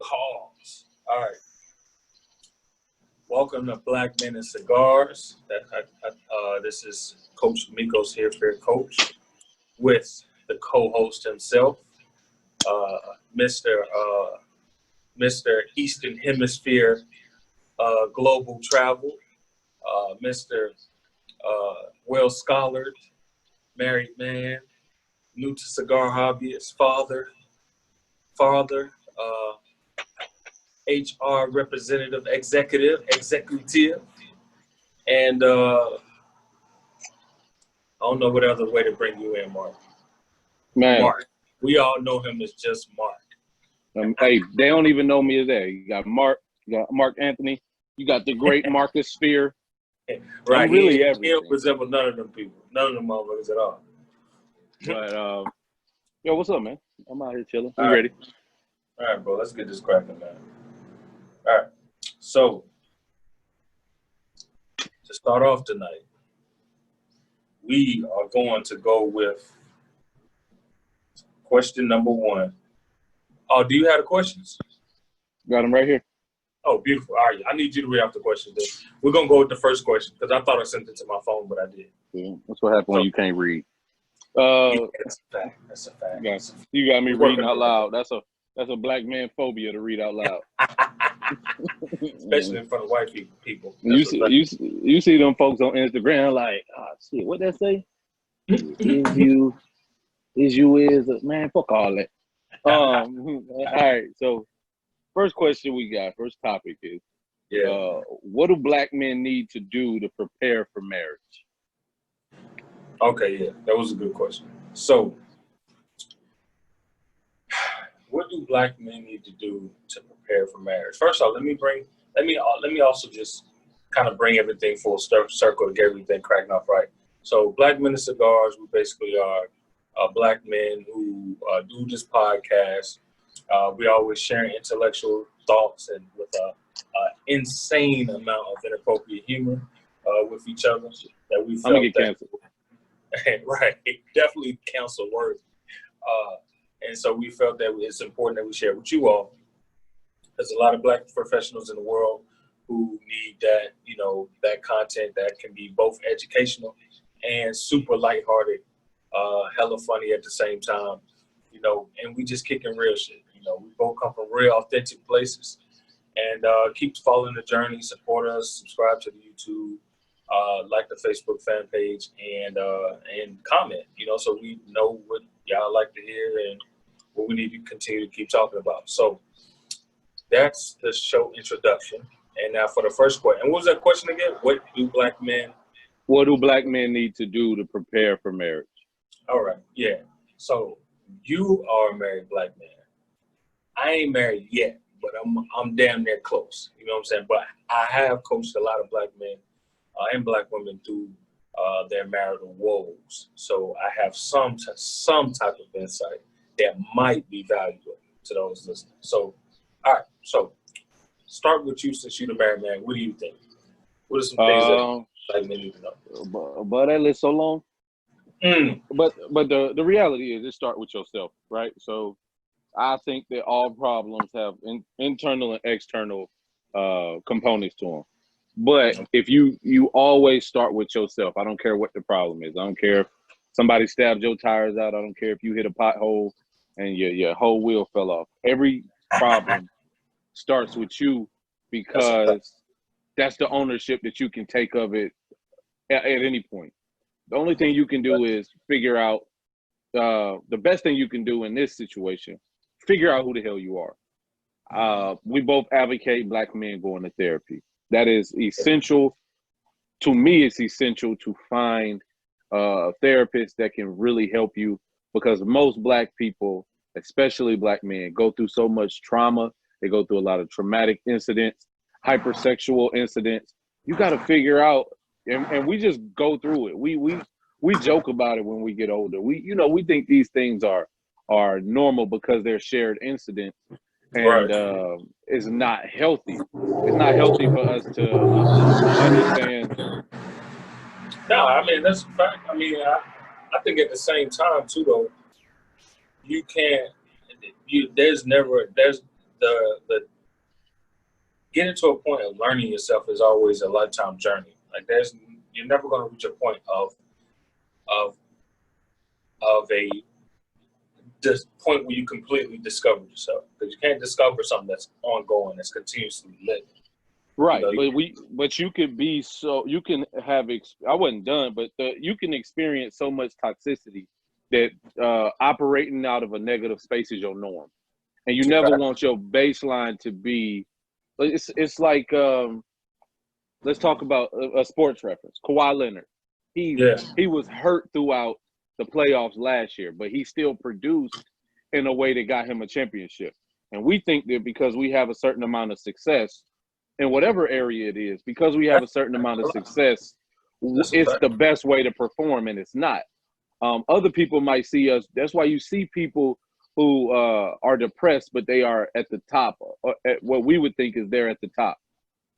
Pause. All right. Welcome to Black Men and Cigars. This is Coach Demecos here, fair coach, with the co-host himself, uh, Mr. Mr. Eastern Hemisphere Global Travel, Mr. Well Scholared, married man, new to cigar hobbyist, father, HR representative, executive, and I don't know what other way to bring you in, Mark. Man, Mark. We all know him as just Mark. Hey, they don't even know me as that. You got Mark, you got Mark Anthony, you got the great Marcus Spear. Right. I'm really he everything. don't resemble none of them people, none of them motherfuckers at all. But yo, what's up, man? I'm out here chilling. We All right. ready? All right, bro. Let's get this cracking, man. All right. So to start off tonight, we are going to go with question number one. Oh, do you have the questions? Got them right here. Oh, beautiful. All right. I need you to read out the questions then. We're going to go with the first question because I thought I sent it to my phone, but I did. Yeah, that's what happens when you can't read. Yeah, that's a fact. That's a fact. You got me reading out loud. That's a black man phobia to read out loud. Especially in front of white people. You see them folks on Instagram like, oh shit, what that say? Man, fuck all that. All right, so first question we got, first topic is, what do black men need to do to prepare for marriage? Okay, yeah, that was a good question. So, what do black men need to do to prepare for marriage? First off, let me also just kind of bring everything full circle to get everything cracking off right. So, Black Men and Cigars, we basically are black men who do this podcast. We always share intellectual thoughts and with an insane amount of inappropriate humor with each other that we felt I'm gonna get canceled. Right, definitely counsel worthy. And so we felt that it's important that we share with you all. There's a lot of black professionals in the world who need that, that content that can be both educational and super lighthearted, hella funny at the same time, and we just kicking real shit. We both come from real authentic places, and keep following the journey, support us, subscribe to the YouTube, like the Facebook fan page, and comment, so we know what y'all like to hear and what we need to continue to keep talking about. So that's the show introduction. And now for the first question. And what was that question again? What do black men need to do to prepare for marriage? All right. Yeah. So you are a married black man. I ain't married yet, but I'm damn near close. You know what I'm saying? But I have coached a lot of black men and black women through their marital woes. So I have some type of insight that might be valuable to those listening. So, all right. So start with you since you're the married man. What do you think? What are some things that black men need to know? But that list so long. But the reality is, it start with yourself, right? So I think that all problems have internal and external components to them. But if you always start with yourself, I don't care what the problem is. I don't care if somebody stabbed your tires out. I don't care if you hit a pothole and your whole wheel fell off. Every problem starts with you, because that's the ownership that you can take of it at any point. The only thing you can do is figure out the best thing you can do in this situation, figure out who the hell you are. We both advocate black men going to therapy. That is essential. To me, it's essential to find a therapist that can really help you, because most black people, especially black men, go through so much trauma. They go through a lot of traumatic incidents, hypersexual incidents. You got to figure out, and we just go through it. We joke about it when we get older. We think these things are normal because they're shared incidents. And it's not healthy. It's not healthy for us to understand. No, I mean, that's a fact. I mean, I think at the same time too, though, you can't. There's the getting to a point of learning yourself is always a lifetime journey. Like you're never going to reach a point of a this point where you completely discover yourself, because you can't discover something that's ongoing, that's continuously living. Right, but you could be you can have I wasn't done, but you can experience so much toxicity that operating out of a negative space is your norm, and you never want your baseline to be. It's like let's talk about a sports reference. Kawhi Leonard, he was hurt throughout the playoffs last year, but he still produced in a way that got him a championship. And we think that because we have a certain amount of success in whatever area it is, because we have a certain amount of success, it's the best way to perform, and it's not. Other people might see us. That's why you see people who are depressed, but they are at the top, at what we would think is they're at the top.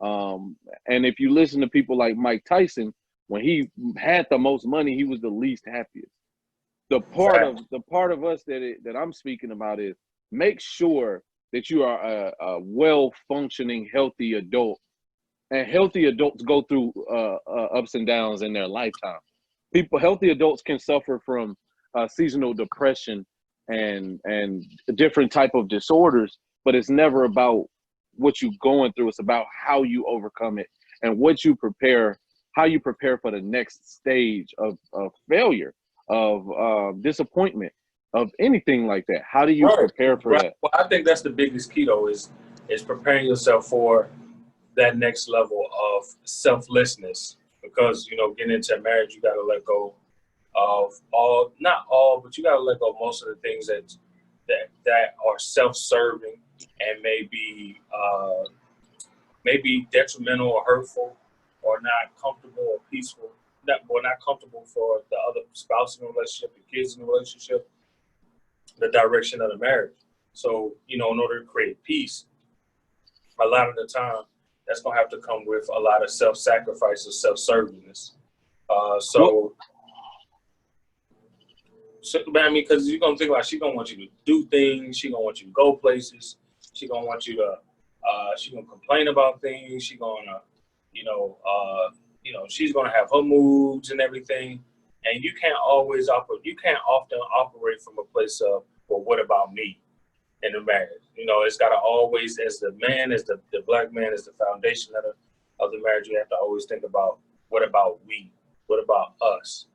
And if you listen to people like Mike Tyson, when he had the most money, he was the least happiest. The part of us that I'm speaking about is make sure that you are a well-functioning, healthy adult. And healthy adults go through ups and downs in their lifetime. Healthy adults can suffer from seasonal depression and different type of disorders, but it's never about what you're going through. It's about how you overcome it and how you prepare for the next stage of failure, of disappointment, of anything like that. How do you prepare for that? Well, I think that's the biggest key, though, is preparing yourself for that next level of selflessness. Because, getting into marriage, you got to let go of not all, but you got to let go of most of the things that are self-serving and maybe detrimental or hurtful or not comfortable or peaceful, not comfortable for the other spouse in the relationship, the kids in the relationship, the direction of the marriage. So, in order to create peace, a lot of the time, that's going to have to come with a lot of self-sacrifice or self-servingness. Because you're going to think like she's going to want you to do things. She's going to want you to go places. She's going to want you to, she's going to complain about things. She's going to, she's going to have her moods and everything. And you can't often operate from a place of, well, what about me in the marriage? It's got to always, as the man, as the black man, as the foundation of the marriage, you have to always think about, what about we? What about us?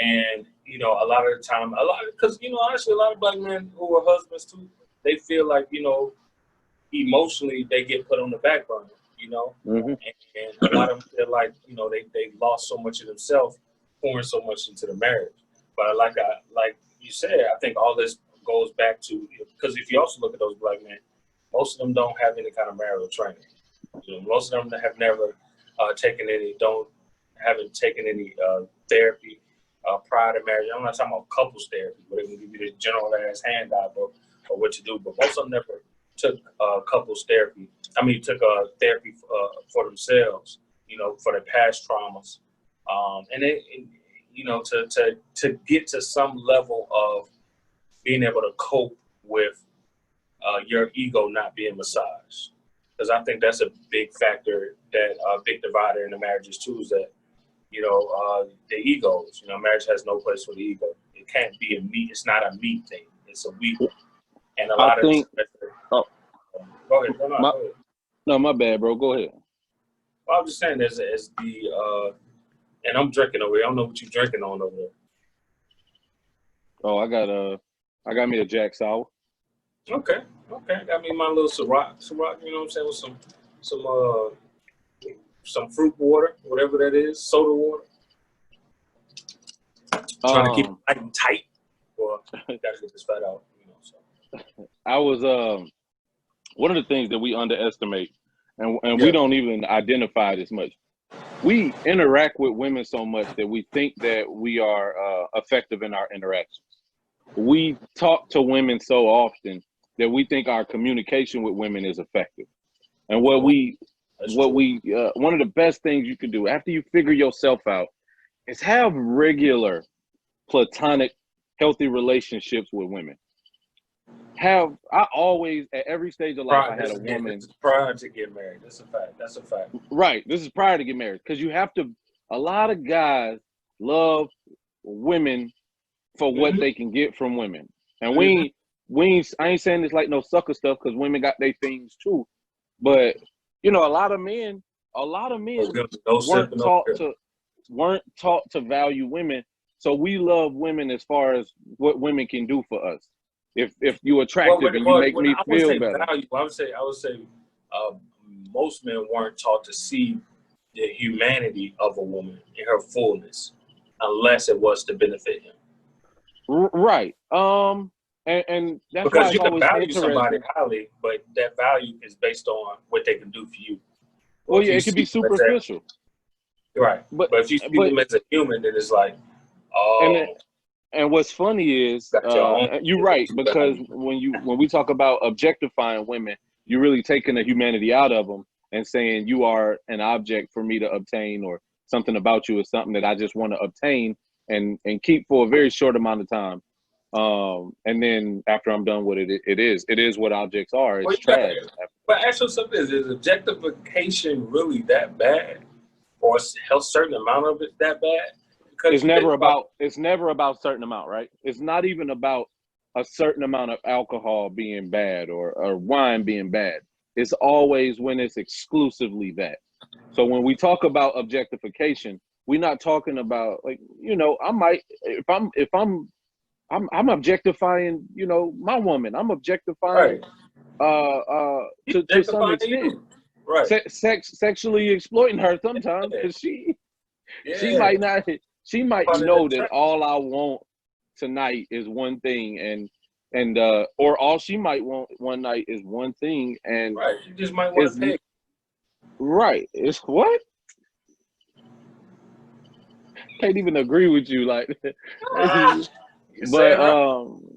And, a lot of the time, because, honestly, a lot of black men who are husbands too, they feel like, emotionally they get put on the back burner, Mm-hmm. and a lot of them feel like, they lost so much of themselves pouring so much into the marriage. But like you said, I think all this goes back to, because if you also look at those black men, most of them don't have any kind of marital training. Most of them have never haven't taken any therapy prior to marriage. I'm not talking about couples therapy, where they can give you the general ass handout of what to do. But most of them never took couples therapy. Took therapy for themselves, for their past traumas, to get to some level of being able to cope with your ego not being massaged. Because I think that's a big factor, that a big divider in the marriages too, is that, the egos. Marriage has no place for the ego. It can't be a me. It's not a me thing. It's a we. And a lot of think. Go ahead. Go ahead. No, my bad, bro. Go ahead. Well, I'm just saying, as the and I'm drinking over here. I don't know what you're drinking on over there. Oh, I got me a Jack Sour. Okay. I got me my little Ciroc. You know what I'm saying, with some fruit water, whatever that is, soda water. Trying to keep it light and tight. Well, gotta get this fat out. So. I was one of the things that we underestimate, and we don't even identify it as much. We interact with women so much that we think that we are effective in our interactions. We talk to women so often that we think our communication with women is effective. And one of the best things you can do after you figure yourself out is have regular, platonic, healthy relationships with women. I always, at every stage of life, I had a woman. This is prior to get married. That's a fact. That's a fact. Right. This is prior to get married. Because you have to, a lot of guys love women for what they can get from women. And I ain't saying this like no sucker stuff, because women got their things too. But, you know, a lot of men weren't taught to value women. So we love women as far as what women can do for us. If you attractive and you make me feel better. Value, I would say most men weren't taught to see the humanity of a woman in her fullness, unless it was to benefit him. Right. And that's because why you can value somebody highly, but that value is based on what they can do for you. Well, yeah, it can be superficial. Right. But if you see them as a human, then it's like, oh. And what's funny is, you're right, because when we talk about objectifying women, you're really taking the humanity out of them and saying you are an object for me to obtain, or something about you is something that I just want to obtain and keep for a very short amount of time. And then after I'm done with it, it is what objects are. It's trash. But actually, something is objectification really that bad, or a certain amount of it that bad? It's never about certain amount, right? It's not even about a certain amount of alcohol being bad or wine being bad. It's always when it's exclusively that. So when we talk about objectification, we're not talking about, like, you know, I might, if I'm objectifying, you know, my woman. I'm objectifying to some extent. Right. Sexually exploiting her sometimes, because she might not. She might know that all I want tonight is one thing, and or all she might want one night is one thing, and right. You just might want to pay. Right. It's what? Can't even agree with you, like. But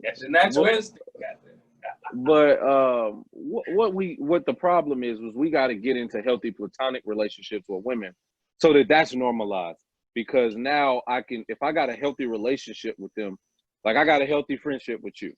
that's a natural instinct. But what the problem is we got to get into healthy platonic relationships with women, so that's normalized. Because now if I got a healthy relationship with them, like I got a healthy friendship with you,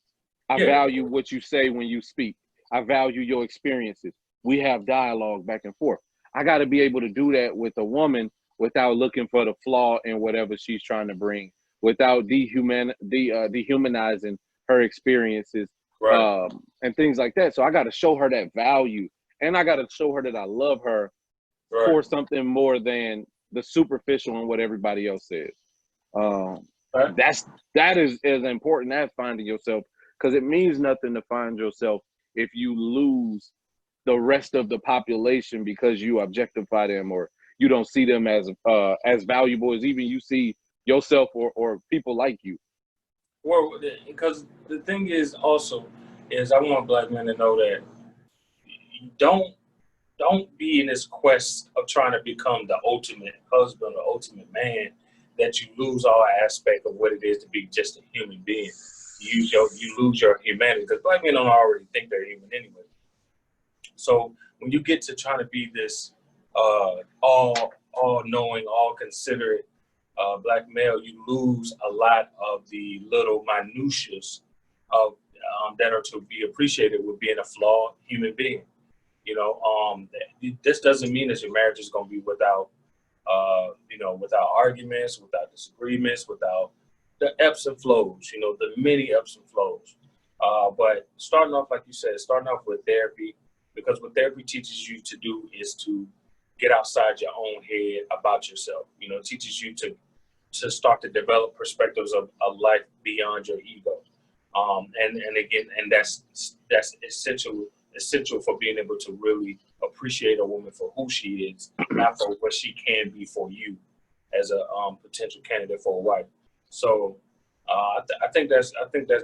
I value what you say when you speak. I value your experiences. We have dialogue back and forth. I got to be able to do that with a woman without looking for the flaw in whatever she's trying to bring, without dehumanizing her experiences, and things like that. So I got to show her that value, and I got to show her that I love her for something more than the superficial and what everybody else says. That is as important as finding yourself, because it means nothing to find yourself if you lose the rest of the population because you objectify them, or you don't see them as valuable as even you see yourself or people like you. Well, because the thing is also is I want Black men to know that you don't be in this quest of trying to become the ultimate husband or ultimate man, that you lose all aspect of what it is to be just a human being. You lose your humanity, because Black men don't already think they're human anyway. So when you get to trying to be this all-knowing, all-considerate Black male, you lose a lot of the little minutiae of that are to be appreciated with being a flawed human being. You know, this doesn't mean that your marriage is going to be without, without arguments, without disagreements, without the ebbs and flows, the many ebbs and flows. But starting off, like you said, starting off with therapy, because what therapy teaches you to do is to get outside your own head about yourself. It teaches you to start to develop perspectives of life beyond your ego. And that's essential for being able to really appreciate a woman for who she is, not for what she can be for you as a potential candidate for a wife. So I think that's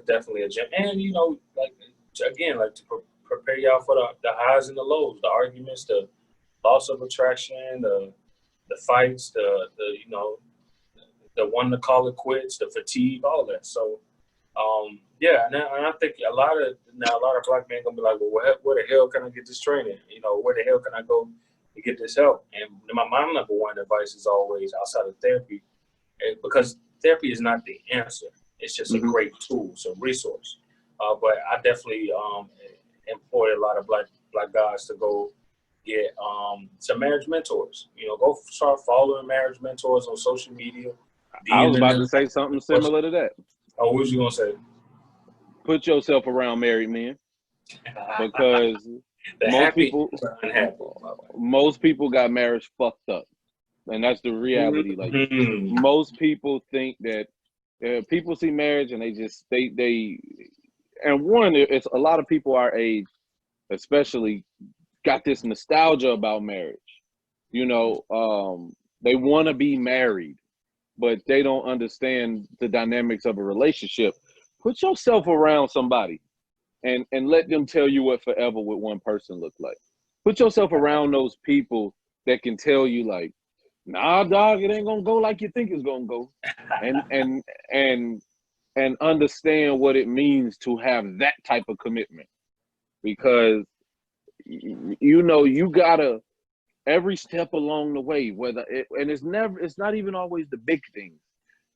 definitely a gem. And to prepare y'all for the highs and the lows, the arguments, the loss of attraction, the fights, the one to call it quits, the fatigue, all that. So and I think a lot of Black men gonna be like, well, where the hell can I get this training? Where the hell can I go to get this help? And my number one advice is always outside of therapy, because therapy is not the answer. It's just a great tool, it's a resource. But I definitely employ a lot of black guys to go get some marriage mentors. You know, go start following marriage mentors on social media. I was about to say something similar to that. Oh, what was you gonna say? Put yourself around married men, because most people got marriage fucked up, and that's the reality. Like most people think that people see marriage and they just and one, it's a lot of people our age, especially, got this nostalgia about marriage. You know, they want to be married, but they don't understand the dynamics of a relationship. Put yourself around somebody and let them tell you what forever with one person look like. Put yourself around those people that can tell you, like, nah, dog, it ain't gonna go like you think it's gonna go. And understand what it means to have that type of commitment. Because you know, you gotta, every step along the way, it's not even always the big things.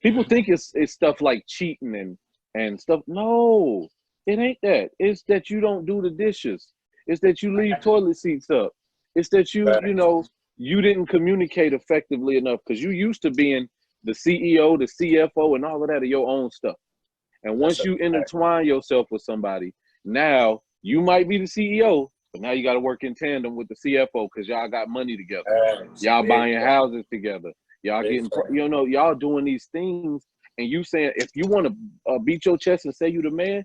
People think it's stuff like cheating and stuff. No, it ain't that. It's that you don't do the dishes. It's that you leave toilet seats up. It's that you didn't communicate effectively enough, because you used to being the CEO, the CFO, and all of that of your own stuff. And once you intertwine yourself with somebody, now you might be the CEO, but now you got to work in tandem with the CFO, because y'all got money together. Y'all buying houses together. Y'all getting, y'all doing these things. And you saying, if you want to beat your chest and say you the man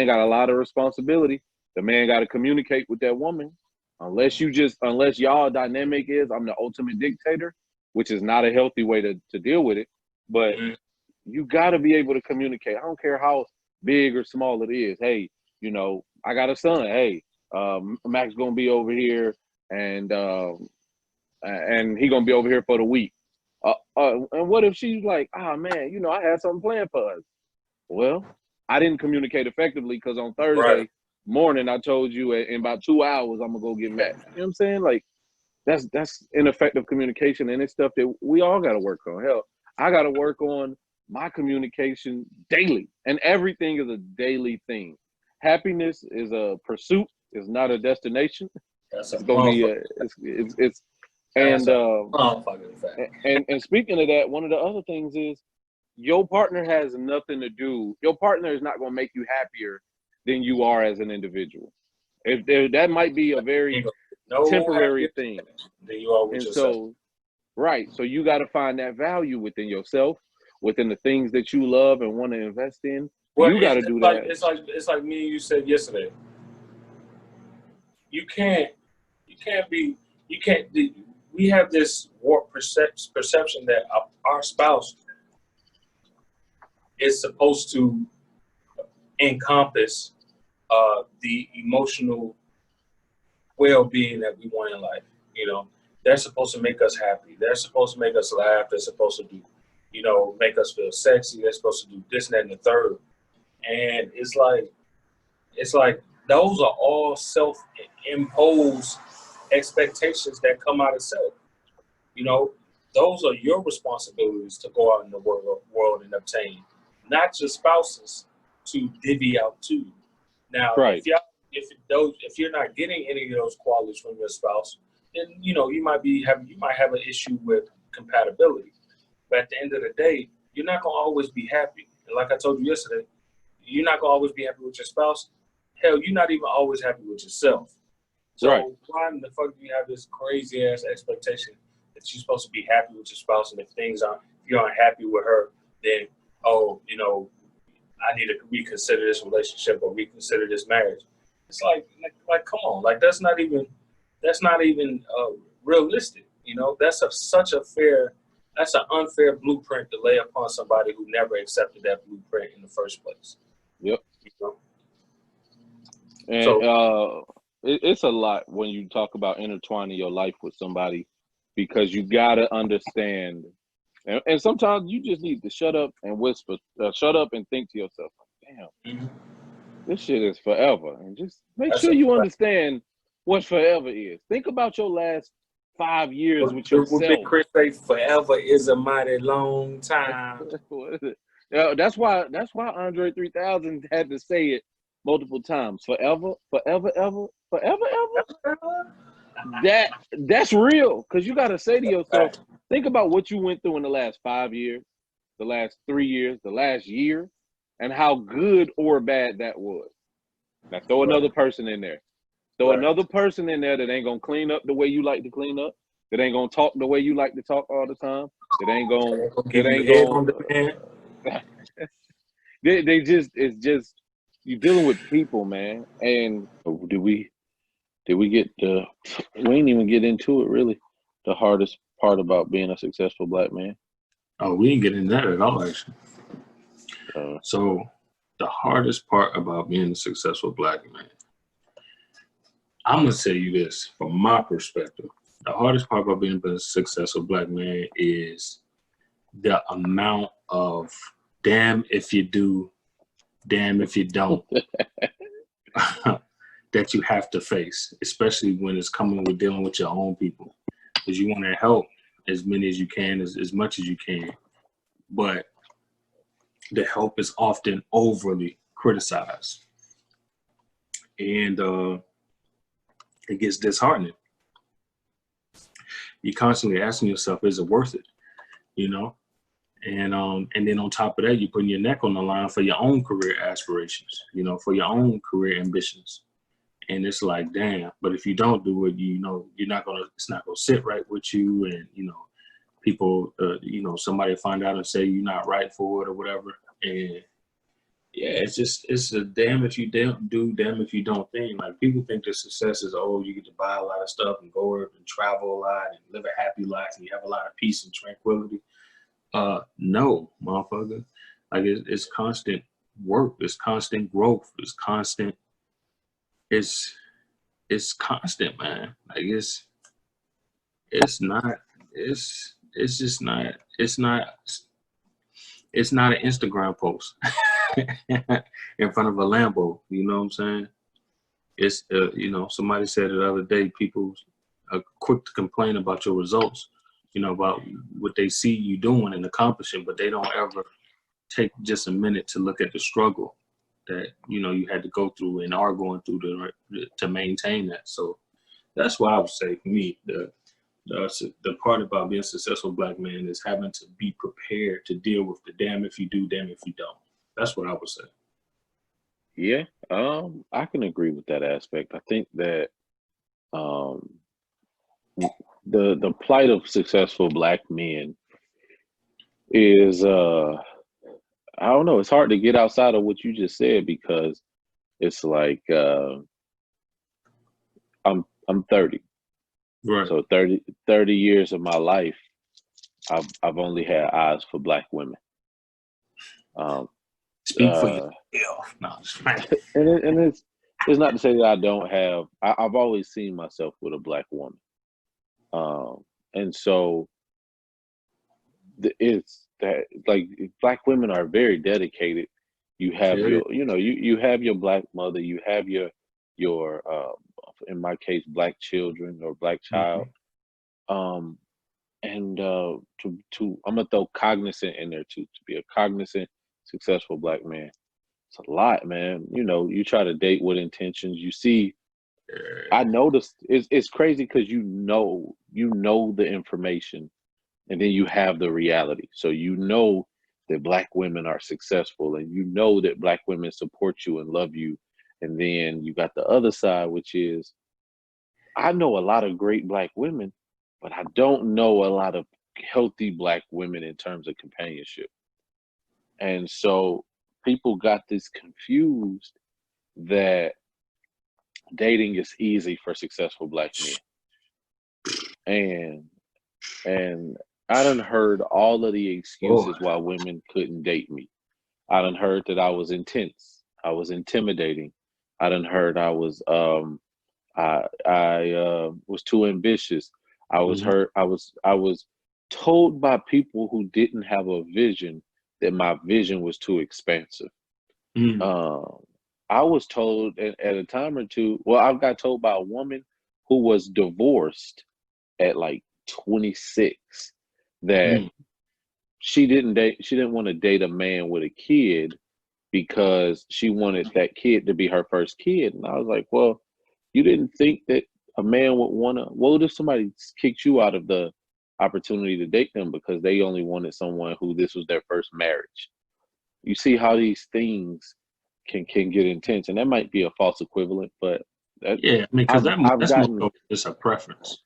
got a lot of responsibility. The man got to communicate with that woman. Unless y'all dynamic is, I'm the ultimate dictator, which is not a healthy way to deal with it. But you got to be able to communicate. I don't care how big or small it is. Hey, I got a son. Hey, Max gonna be over here, and he gonna be over here for the week. And what if she's like, man, I had something planned for us. Well, I didn't communicate effectively, because on Thursday morning I told you in about 2 hours I'm gonna go get Max. You know what I'm saying? Like, that's ineffective communication, and it's stuff that we all got to work on. Hell, I got to work on my communication daily, and everything is a daily thing. Happiness is a pursuit; it's not a destination. It's gonna be and speaking of that, one of the other things is your partner has nothing to do. Your partner is not gonna make you happier than you are as an individual. If that might be a very temporary thing. Then you are with yourself. So you got to find that value within yourself, within the things that you love and want to invest in. Well, you got to do that. It's like me and you said yesterday. We have this warped perception that our spouse is supposed to encompass the emotional well-being that we want in life. They're supposed to make us happy. They're supposed to make us laugh. They're supposed to do, make us feel sexy. They're supposed to do this and that and the third. And it's like those are all self-imposed expectations that come out of self. Those are your responsibilities to go out in the world and obtain, not your spouse's to divvy out to you. Now, if you're not getting any of those qualities from your spouse, then you might have an issue with compatibility. But at the end of the day, you're not gonna always be happy. And like I told you yesterday, you're not gonna always be happy with your spouse. Hell, you're not even always happy with yourself. So why in the fuck do you have this crazy ass expectation that you're supposed to be happy with your spouse, and if you aren't happy with her, then I need to reconsider this relationship or reconsider this marriage. It's like come on, like that's not even realistic. That's an unfair blueprint to lay upon somebody who never accepted that blueprint in the first place. Yep. And it's a lot when you talk about intertwining your life with somebody, because you gotta understand. And sometimes you just need to shut up and whisper, shut up and think to yourself, damn, this shit is forever. And just make sure you understand what forever is. Think about your last 5 years with yourself. What Big Chris say, forever is a mighty long time. That's why Andre 3000 had to say it multiple times, forever, forever, ever, forever, ever. That's real, because you got to say to yourself, think about what you went through in the last 5 years, the last 3 years, the last year, and how good or bad that was. Now throw another person in there. Throw another person in there that ain't gonna clean up the way you like to clean up, that ain't gonna talk the way you like to talk all the time, that ain't gonna they just, it's just, you're dealing with people, man. And did we get the, we ain't even get into it really, the hardest part about being a successful Black man. Oh, we didn't get into that at all, actually. So the hardest part about being a successful Black man, I'm gonna tell you this from my perspective. The hardest part about being a successful Black man is the amount of damn if you do, damn if you don't that you have to face, especially when it's coming with dealing with your own people, because you want to help as many as you can, as much as you can, but the help is often overly criticized, and it gets disheartening. You're constantly asking yourself, is it worth it? You know? And then on top of that, you're putting your neck on the line for your own career aspirations, you know, for your own career ambitions. And it's like, damn, but if you don't do it, you know, it's not gonna sit right with you. And, you know, people, you know, somebody find out and say you're not right for it or whatever. And yeah, it's a damn if you don't do, damn if you don't thing. Like, people think that success is, oh, you get to buy a lot of stuff and go and travel a lot and live a happy life and you have a lot of peace and tranquility. No, motherfucker. Like, it's constant work, it's constant growth, it's constant, man. Like, it's not an Instagram post in front of a Lambo. You know what I'm saying? It's, you know, somebody said it the other day, people are quick to complain about your results, you know, about what they see you doing and accomplishing, but they don't ever take just a minute to look at the struggle that, you know, you had to go through and are going through to maintain that. So that's why I would say, for me, the part about being a successful Black man is having to be prepared to deal with the damn if you do, damn if you don't. That's what I would say. Yeah, I can agree with that aspect. I think that the plight of successful Black men is, I don't know, it's hard to get outside of what you just said, because it's like, I'm 30. Right. So 30 years of my life, I've only had eyes for Black women. Speak for yourself. No, and it's not to say that I don't have. I've always seen myself with a Black woman, and so it's that, like, Black women are very dedicated. You have you have your Black mother, you have your in my case, Black children or Black child. And to I'm gonna throw cognizant in there too, to be a cognizant, successful Black man. It's a lot, man. You know, you try to date with intentions. You see, I noticed it's crazy, because you know the information, and then you have the reality. So you know that Black women are successful, and you know that Black women support you and love you. And then you got the other side, which is, I know a lot of great Black women, but I don't know a lot of healthy Black women in terms of companionship. And so people got this confused that dating is easy for successful Black men. And I done heard all of the excuses why women couldn't date me. I done heard that I was intense, I was intimidating. I done heard I was was too ambitious. I was I was told by people who didn't have a vision that my vision was too expansive. I was told at a time or two, well, I got told by a woman who was divorced at like 26 that she didn't want to date a man with a kid because she wanted that kid to be her first kid. And I was like, well, you didn't think that a man would want to, what if somebody kicked you out of the opportunity to date them because they only wanted someone who this was their first marriage? You see how these things can get intense, and that might be a false equivalent, but Yeah, I mean, because I've that's more gotten so just a preference.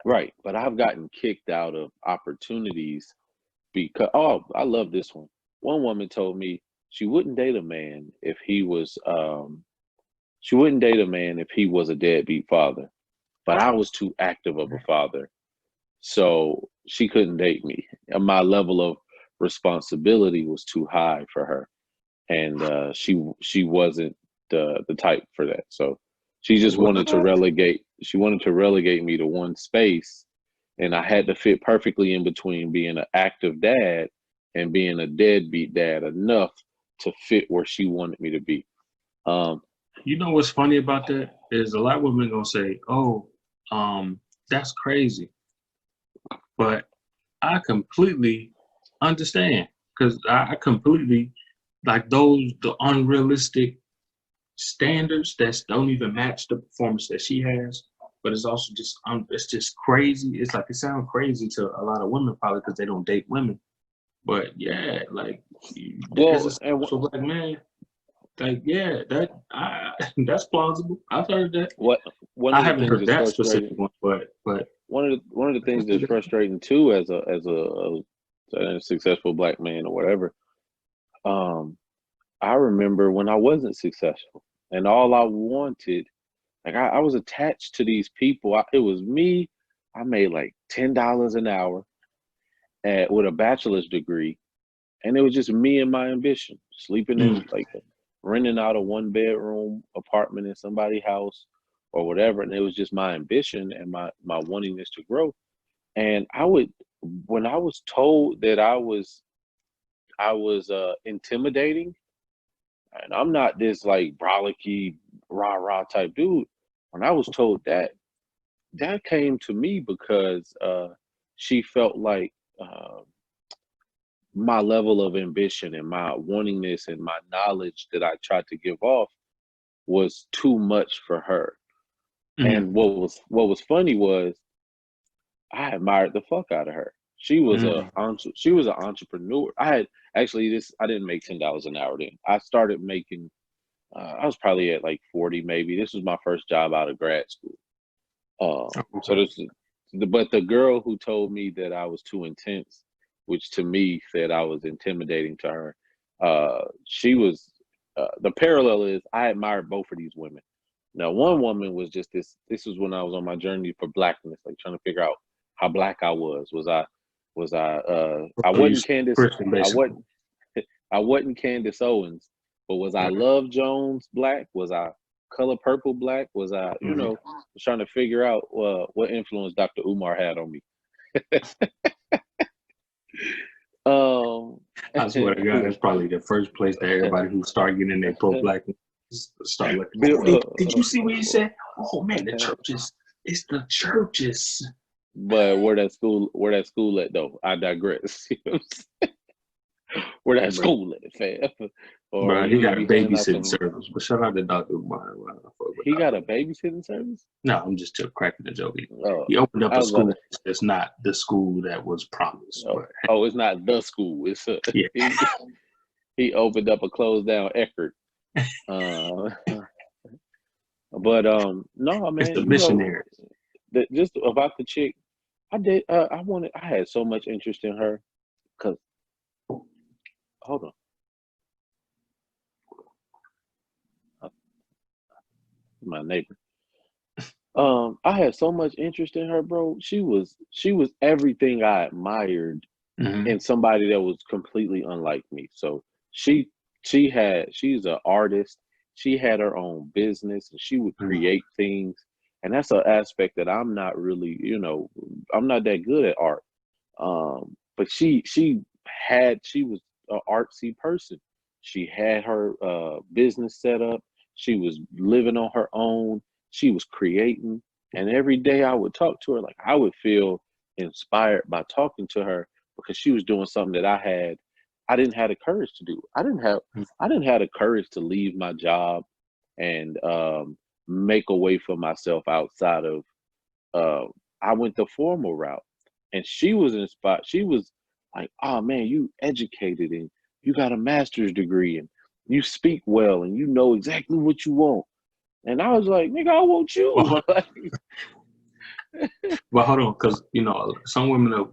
right, but I've gotten kicked out of opportunities because I love this one. One woman told me she wouldn't date a man if he was she wouldn't date a man if he was a deadbeat father, but I was too active of a father, so she couldn't date me. And my level of responsibility was too high for her, and she wasn't the type for that. So she just wanted to What? relegate. She wanted to relegate me to one space, and I had to fit perfectly in between being an active dad and being a deadbeat dad enough to fit where she wanted me to be. You know what's funny about that is a lot of women gonna say, "Oh, that's crazy," but I completely understand because I completely like the unrealistic standards that don't even match the performance that she has. But it's also just it's just crazy. It's like it sounds crazy to a lot of women probably because they don't date women. But yeah, like as a Well, successful black man, like yeah, that's plausible. I've heard that. what one I of the haven't things heard that's that specific frustrating. one, but One of the I can things see that's that. frustrating too, as a successful black man or whatever. Um, I remember when I wasn't successful, and all I wanted, like I was attached to these people. It was me. I made like $10 an hour with a bachelor's degree, and it was just me and my ambition, sleeping Mm. in like renting out a 1 bedroom apartment in somebody's house or whatever, and it was just my ambition and my wantingness to grow. And when I was told that I was intimidating, and I'm not this like brolicky rah rah type dude. When I was told that, that came to me because she felt like my level of ambition and my wantingness and my knowledge that I tried to give off was too much for her. Mm. And what was funny was I admired the fuck out of her. Mm. She was an entrepreneur. I had actually this I didn't make $10 an hour then. I started making I was probably at like 40 maybe. This was my first job out of grad school. So Okay. this is but the girl who told me that I was too intense, which to me said I was intimidating to her. She was the parallel is I admired both of these women. Now, one woman was just this. This was when I was on my journey for blackness, like trying to figure out how black I was. I So you wasn't Candace. Christian I basically. wasn't. I wasn't Candace Owens, but was I Love Jones black? Was I Color Purple black? Was I, Mm-hmm. was trying to figure out what influence Dr. Umar had on me. Um, I swear to God, that's probably the first place that everybody who start getting in their pro-black start looking. Bill, Oh, did you see what he said? Oh man, the churches. It's the churches. but where that school at though? I digress. Where that Bro, school at, fam? Or bro, he you got just a be handing out babysitting some. service. But shout out to Dr. Umar. Wow, I fuck with He got Dr. a babysitting service. No, I'm just cracking the joke. Oh, He opened up I a was about school to. that's not the school that was promised. Oh, But oh, it's not the school. It's yeah, he opened up a closed down Eckerd. Uh, but no, it's man, the missionaries. just about the chick. I did. I had so much interest in her because hold on, my neighbor. I had so much interest in her, bro. She was everything I admired Mm-hmm. in somebody that was completely unlike me. So she she's an artist. She had her own business and she would create things. And that's an aspect that I'm not really, I'm not that good at art. But she was an artsy person. She had her business set up. She was living on her own. She was creating. And every day I would talk to her, like I would feel inspired by talking to her because she was doing something that I didn't have the courage to do. I didn't have the courage to leave my job and make a way for myself outside of I went the formal route. And she was inspired. She was like, oh man, you educated and you got a master's degree and you speak well and you know exactly what you want. And I was like, nigga, I want you. Well, hold on, because you know some women are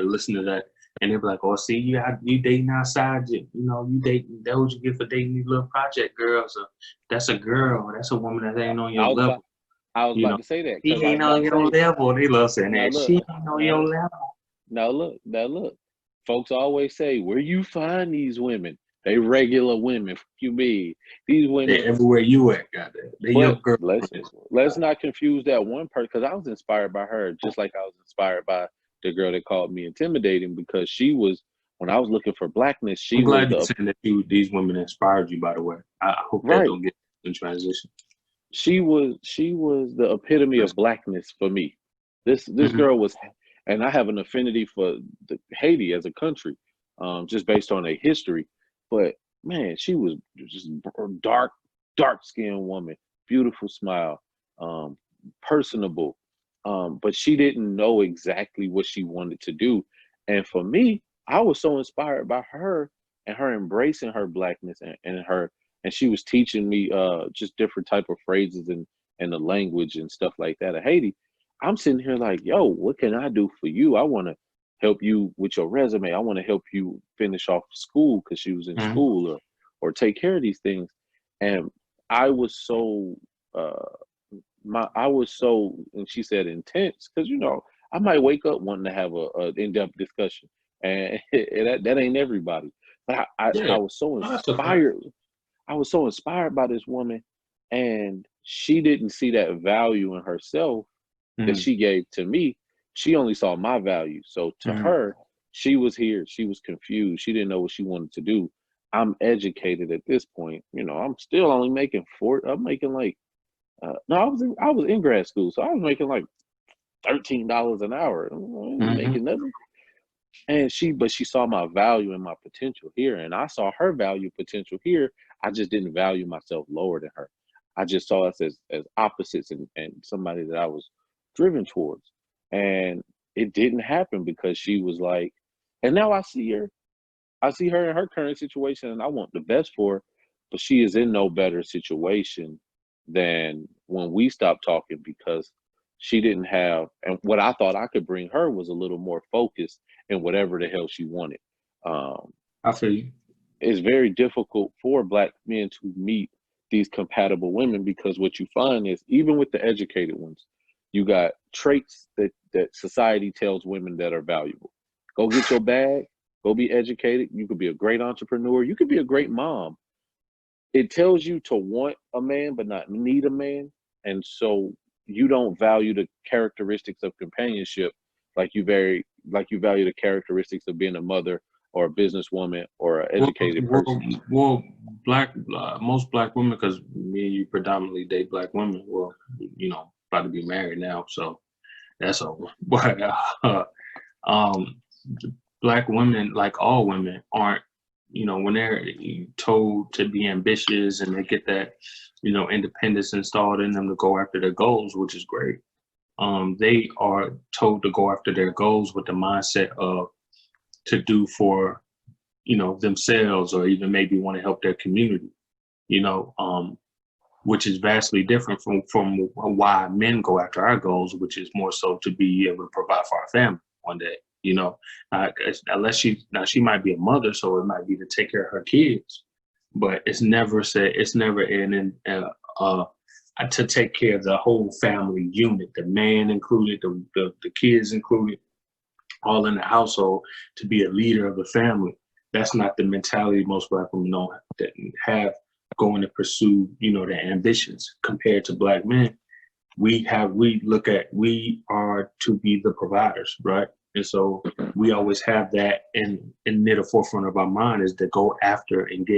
listening to that, and they're like, "Oh, see, you dating outside, you know, you dating. That what you get for dating these little project girls. That's a girl. That's a woman that ain't on your level. I was You about know, to say that she because I was ain't about on to your say, level. They love saying now that. look, She ain't on your level. now look. Folks always say, where you find these women? They regular women. You mean these women? They're everywhere you at, goddamn. They your But girl. let's not confuse that one person, because I was inspired by her, just like I was inspired by the girl that called me intimidating, because she was, when I was looking for blackness, she I'm was glad you're saying that these women inspired you. By the way, I hope that right. don't get in transition. She was the epitome of blackness for me. This Mm-hmm. girl was, and I have an affinity for Haiti as a country, just based on a history. But man, she was just a dark skinned woman, beautiful smile, um, personable. But she didn't know exactly what she wanted to do. And for me, I was so inspired by her and her embracing her blackness and her, and she was teaching me just different type of phrases and the language and stuff like that of Haiti. I'm sitting here like, yo, what can I do for you? I want to help you with your resume. I want to help you finish off school, because she was in Mm-hmm. school, or take care of these things. And I was so and she said intense, because you know I might wake up wanting to have a in-depth discussion, and that ain't everybody. But I was so inspired. I was so inspired by this woman, and she didn't see that value in herself that she gave to me. She only saw my value. So to her, she was here. She was confused. She didn't know what she wanted to do. I'm educated at this point. You know, I'm still only making I'm making like, no, I was in grad school, so I was making like $13 an hour. I wasn't making nothing. And but she saw my value and my potential here, and I saw her value potential here. I just didn't value myself lower than her. I just saw us as opposites, and somebody that I was driven towards. And it didn't happen because she was like, and now I see her. I see her in her current situation, and I want the best for her, but she is in no better situation than when we stopped talking, because she didn't have, and what I thought I could bring her was a little more focus in whatever the hell she wanted. I feel you. It's very difficult for Black men to meet these compatible women, because what you find is, even with the educated ones, you got traits that society tells women that are valuable. Go get your bag, go be educated. You could be a great entrepreneur. You could be a great mom. It tells you to want a man, but not need a man. And so you don't value the characteristics of companionship like you value the characteristics of being a mother or a businesswoman or an educated person. Well, most black women, because me and you predominantly date black women. Well, you know, about to be married now, so that's over. But black women, like all women, aren't, you know, when they're told to be ambitious and they get that, you know, independence installed in them to go after their goals, which is great. They are told to go after their goals with the mindset of to do for, you know, themselves, or even maybe want to help their community, you know, which is vastly different from why men go after our goals, which is more so to be able to provide for our family one day, you know, unless she might be a mother, so it might be to take care of her kids, but it's never to take care of the whole family unit, the man included, the kids included, all in the household, to be a leader of the family. That's not the mentality most black women don't have going to pursue, you know, their ambitions. Compared to black men, we are to be the providers, right? And so we always have that in near the forefront of our mind, is to go after and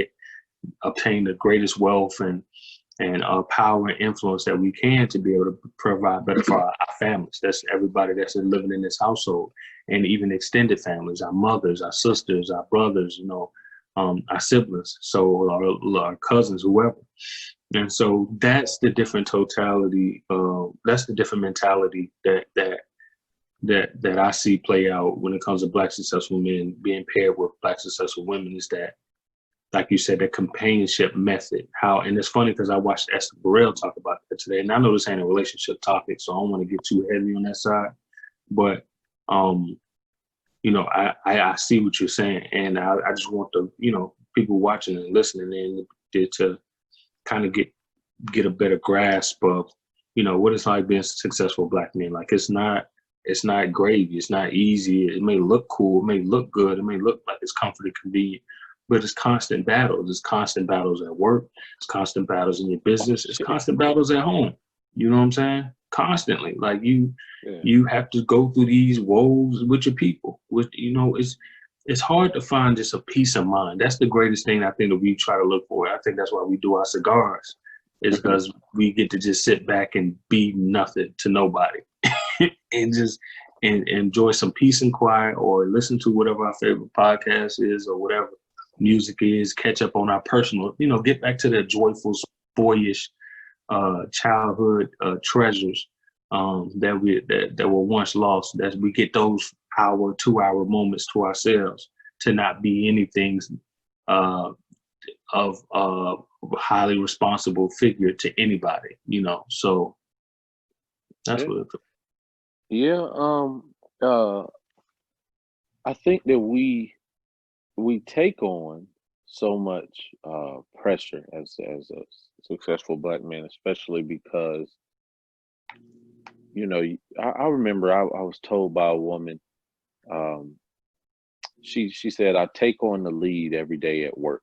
obtain the greatest wealth and and power and influence that we can to be able to provide better for our families. That's everybody that's living in this household, and even extended families, our mothers, our sisters, our brothers, our siblings, so our cousins, whoever. And so that's the different totality. That's the different mentality that I see play out when it comes to Black successful men being paired with Black successful women. Is that, like you said, the companionship method. And it's funny because I watched Esther Burrell talk about that today, and I know this ain't a relationship topic, so I don't want to get too heavy on that side. But I see what you're saying, and I just want the people watching and listening in to kind of get a better grasp of what it's like being successful Black men. Like it's not gravy, it's not easy. It may look cool, it may look good, it may look like it's comfort and convenient, but it's constant battles. It's constant battles at work, it's constant battles in your business, it's constant battles at home. You know what I'm saying? Constantly. Like you have to go through these woes with your people. It's hard to find just a peace of mind. That's the greatest thing I think that we try to look for. I think that's why we do our cigars, is because we get to just sit back and be nothing to nobody and just enjoy some peace and quiet, or listen to whatever our favorite podcast is, or whatever music is, catch up on our personal, get back to the joyful, boyish childhood treasures that were once lost, that we get those 2-hour moments to ourselves, to not be anything of a highly responsible figure to anybody, so that's what it's. I think that we take on so much pressure as a successful Black man, especially because I remember I was told by a woman, she said, I take on the lead every day at work.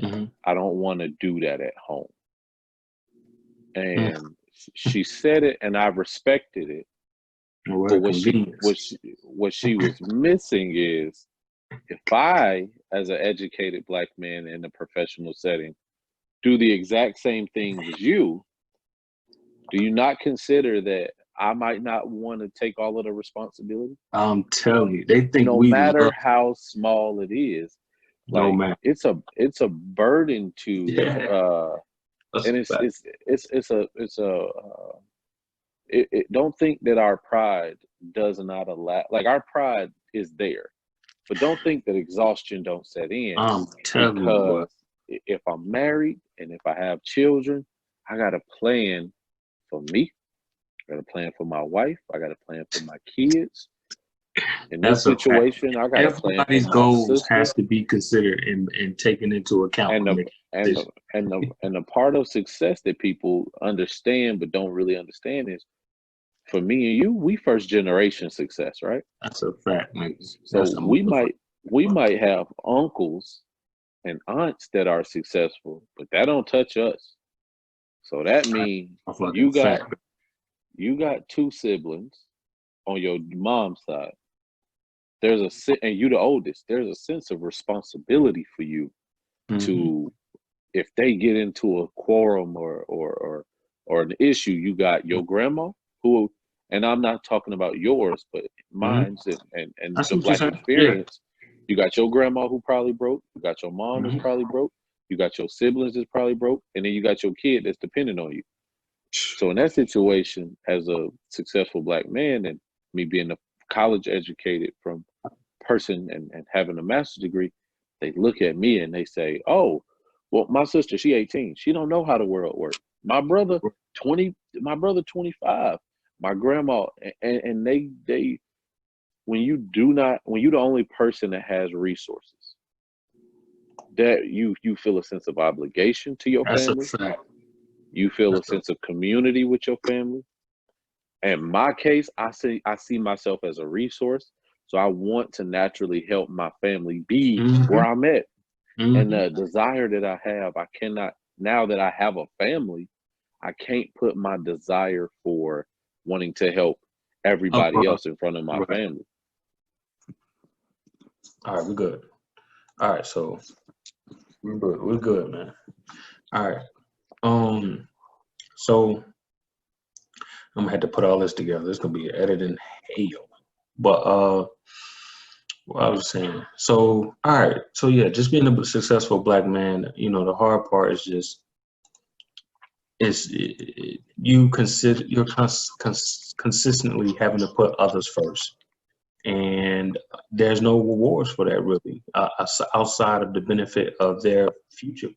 Mm-hmm. I don't want to do that at home. And she said it, and I respected it. But what she was missing is, if I, as an educated Black man in a professional setting, do the exact same thing as you, do you not consider that I might not want to take all of the responsibility? I'm telling you, they think no matter how small it is, like it's a burden to and don't think that our pride does not allow, like our pride is there, but don't think that exhaustion don't set in. I'm telling you, because if I'm married and if I have children, I got to plan for me. I got to plan for my wife. I got to plan for my kids. In this situation, I got to plan for everybody's my goals sister. has to be considered and taken into account. And the part of success that people understand but don't really understand is, for me and you, we first generation success, right? That's a fact, man. So we might have uncles and aunts that are successful, but that don't touch us. So that means you got 2 siblings on your mom's side. And you the oldest. There's a sense of responsibility for you to, if they get into a quarrel or an issue, you got your grandma who, and I'm not talking about yours, but mine's and the Black experience. Yeah. You got your grandma who probably broke. You got your mom that's probably broke. You got your siblings that's probably broke, and then you got your kid that's dependent on you. So in that situation, as a successful Black man, and me being a college educated from person and having a master's degree, they look at me and they say, oh, well, my sister, she 18. She don't know how the world works. My brother, 25. My grandma, and they when you're the only person that has resources, that you feel a sense of obligation to your family. That's a fact. You feel a sense of community with your family. In my case, I see myself as a resource. So I want to naturally help my family be where I'm at. And the desire that I have, I cannot, now that I have a family, I can't put my desire for wanting to help everybody else in front of my family. All right, we're good. All right, so we're good, man. All right. So I'm gonna have to put all this together. It's gonna be editing hell. But what I was saying. So all right. So yeah, just being a successful black man. The hard part is just you consider you're consistently having to put others first, and there's no rewards for that really, outside of the benefit of their future.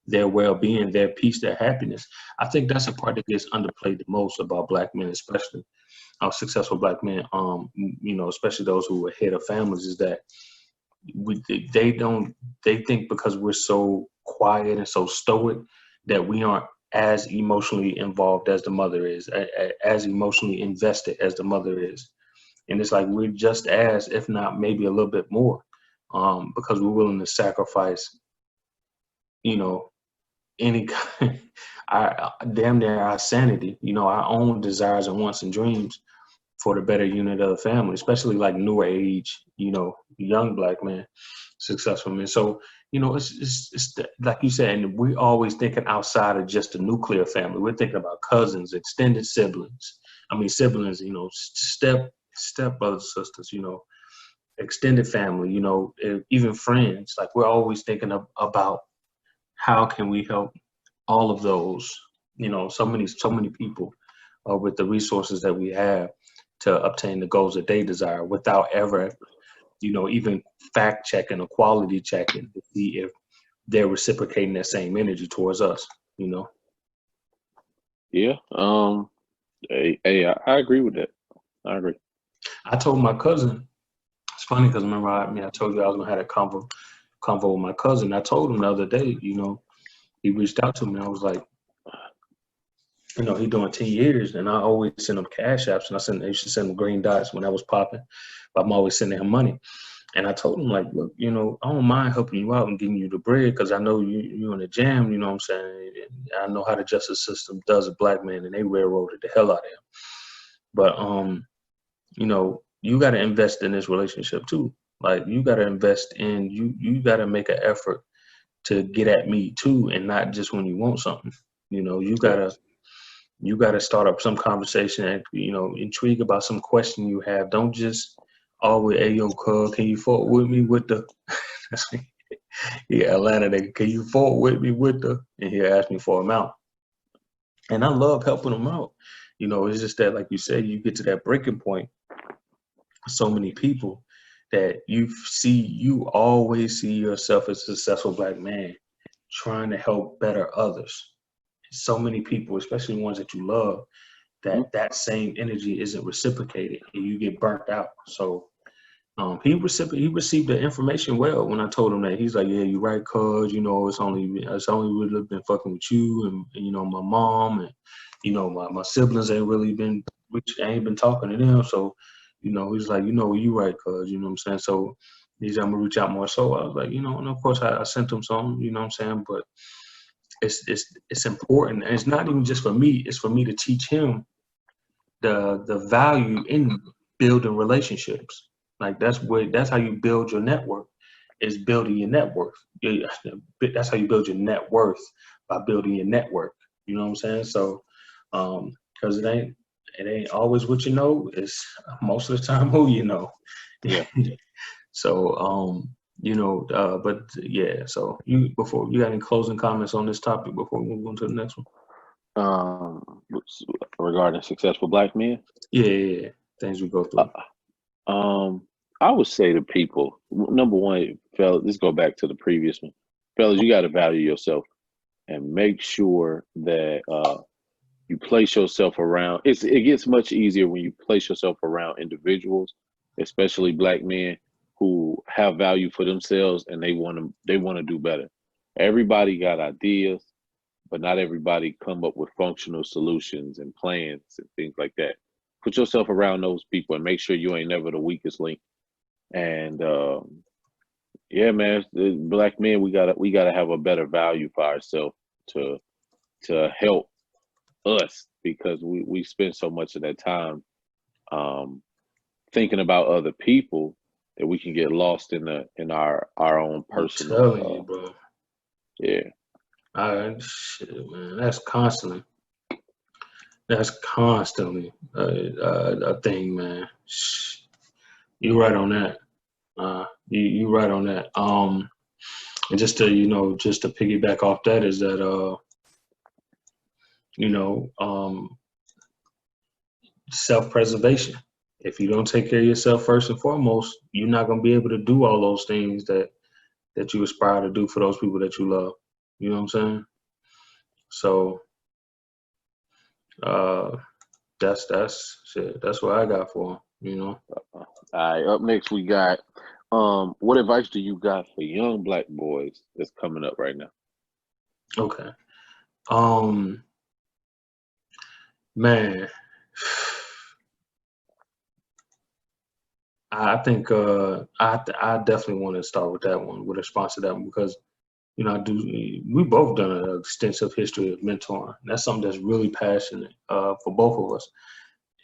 Their well-being, their peace, their happiness. I think that's the part that gets underplayed the most about black men, especially successful black men. Especially those who are head of families, is that they think because we're so quiet and so stoic that we aren't as emotionally involved as the mother is, as emotionally invested as the mother is. And it's like we're just as, if not maybe a little bit more, because we're willing to sacrifice, any kind, our damn near our sanity, our own desires and wants and dreams for the better unit of the family, especially like newer age, young black men, successful men. So, it's like you said, and we're always thinking outside of just the nuclear family. We're thinking about cousins, extended siblings. I mean, siblings, step brothers, sisters, extended family, even friends. Like we're always thinking about how can we help all of those, so many people with the resources that we have to obtain the goals that they desire without ever, even fact checking or quality checking to see if they're reciprocating that same energy towards us. Yeah. I agree with that. I agree. I told my cousin, it's funny because remember, I told you I was gonna have a convo with my cousin. I told him the other day, he reached out to me. I was like, he doing 10 years, and I always send him cash apps, and I used to send him green dots when I was popping. But I'm always sending him money. And I told him, like, look, I don't mind helping you out and getting you the bread because I know you in the jam, you know what I'm saying? And I know how the justice system does a black man, and they railroaded the hell out of him. But, you got to invest in this relationship too. Like, you got to invest in, you got to make an effort to get at me too, and not just when you want something. You gotta start up some conversation and intrigue about some question you have. Don't just always, hey yo, cuz, can you fuck with me with the yeah, Atlanta nigga, can you fuck with me with the, and he'll ask me for a amount. And I love helping them out. It's just that, like you said, you get to that breaking point for so many people that you always see yourself as a successful black man trying to help better others. So many people, especially ones that you love, that same energy isn't reciprocated, and you get burnt out. So he received the information well when I told him that. He's like, yeah, you're right, cuz it's only really been fucking with you and my mom and my siblings ain't really been, I ain't been talking to them. So he's like, you right, cuz, you know what I'm saying. So he's like, I'm gonna reach out more. So I was like, and of course I sent him some, you know what I'm saying, but it's important, and it's not even just for me. It's for me to teach him the value in building relationships. Like that's how you build your network. Is building your network. That's how you build your net worth, by building your network. You know what I'm saying? So, because it ain't always what you know. It's most of the time who you know. Yeah. So, but yeah. So before you got any closing comments on this topic before we move on to the next one? Regarding successful black men. Yeah. Things we go through. I would say to people, number one, fellas, let's go back to the previous one. Fellas, you got to value yourself and make sure that you place yourself around. It gets much easier when you place yourself around individuals, especially black men who have value for themselves and they want to do better. Everybody got ideas, but not everybody come up with functional solutions and plans and things like that. Put yourself around those people and make sure you ain't never the weakest link. And yeah, man, the black men, we gotta have a better value for ourselves to help us, because we spend so much of that time thinking about other people that we can get lost in our own personal. I'm telling you, bro. Yeah. Shit, man, that's constantly a thing, man. You right on that. You right on that. And just to piggyback off that is that you know, self-preservation. If you don't take care of yourself first and foremost, you're not gonna be able to do all those things that you aspire to do for those people that you love. You know what I'm saying? So uh, that's shit. That's what I got for 'em, you know. All right, up next we got what advice do you got for young black boys that's coming up right now? Okay. Um, man, I think I definitely want to start with that one, with a response to that one, because we both done an extensive history of mentoring. That's something that's really passionate for both of us.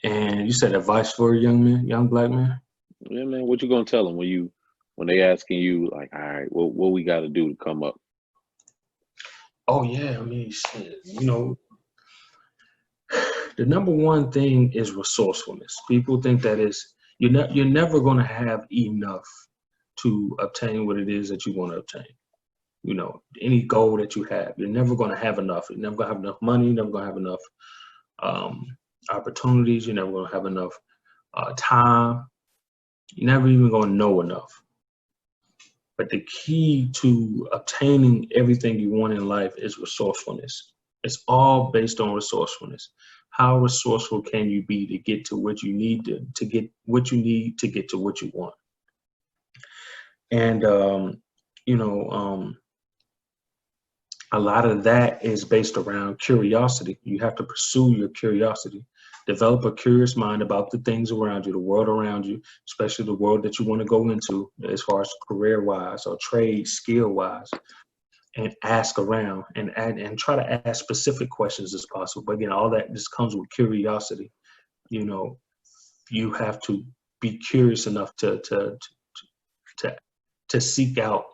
And you said advice for a young black man? Yeah, man, what you gonna tell them when they asking you like, all right, what we got to do to come up? Oh yeah, I mean, shit, the number one thing is resourcefulness. People think that you're never going to have enough to obtain what it is that you want to obtain. Any goal that you have, you're never going to have enough. You're never going to have enough money. You're never going to have enough um, opportunities. You're never going to have enough time. You're never even going to know enough. But the key to obtaining everything you want in life is resourcefulness. It's all based on resourcefulness. How resourceful can you be to get to what you need to get what you need to get to what you want? And you know, a lot of that is based around curiosity. You have to pursue your curiosity. Develop a curious mind about the things around you, the world around you, especially the world that you want to go into as far as career-wise or trade skill-wise, and ask around and try to ask specific questions as possible. But again, all that just comes with curiosity. You know, you have to be curious enough to seek out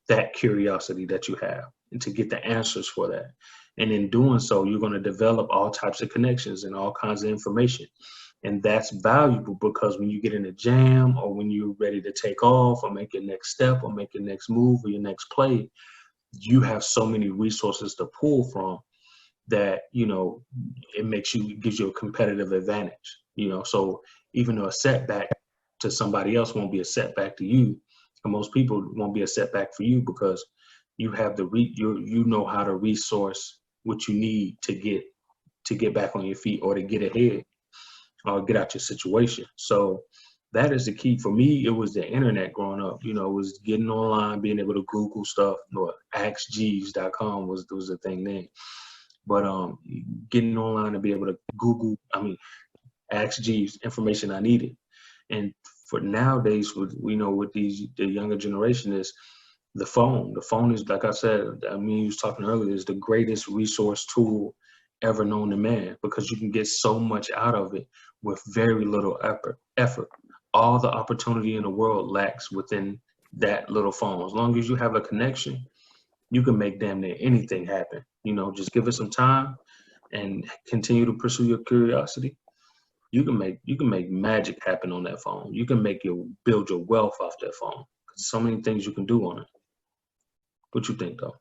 that curiosity that you have and to get the answers for that. And in doing so, you're going to develop all types of connections and all kinds of information. And that's valuable because when you get in a jam or when you're ready to take off or make your next step or make your next move or your next play, you have so many resources to pull from that, it gives you a competitive advantage, so even though a setback to somebody else won't be a setback to you, and most people won't be a setback for you because you have you know how to resource what you need to get back on your feet or to get ahead or get out your situation. So that is the key. For me, it was the internet growing up. It was getting online, being able to Google stuff. AskJeeves.com was the thing then. But getting online to be able to Google, Ask Jeeves, information I needed. And for nowadays, with the younger generation, is the phone. The phone is, like I said, you was talking earlier, is the greatest resource tool ever known to man, because you can get so much out of it with very little effort. All the opportunity in the world lacks within that little phone. As long as you have a connection, you can make damn near anything happen. Just give it some time and continue to pursue your curiosity. You can make magic happen on that phone. You can build your wealth off that phone. So many things you can do on it. What you think though?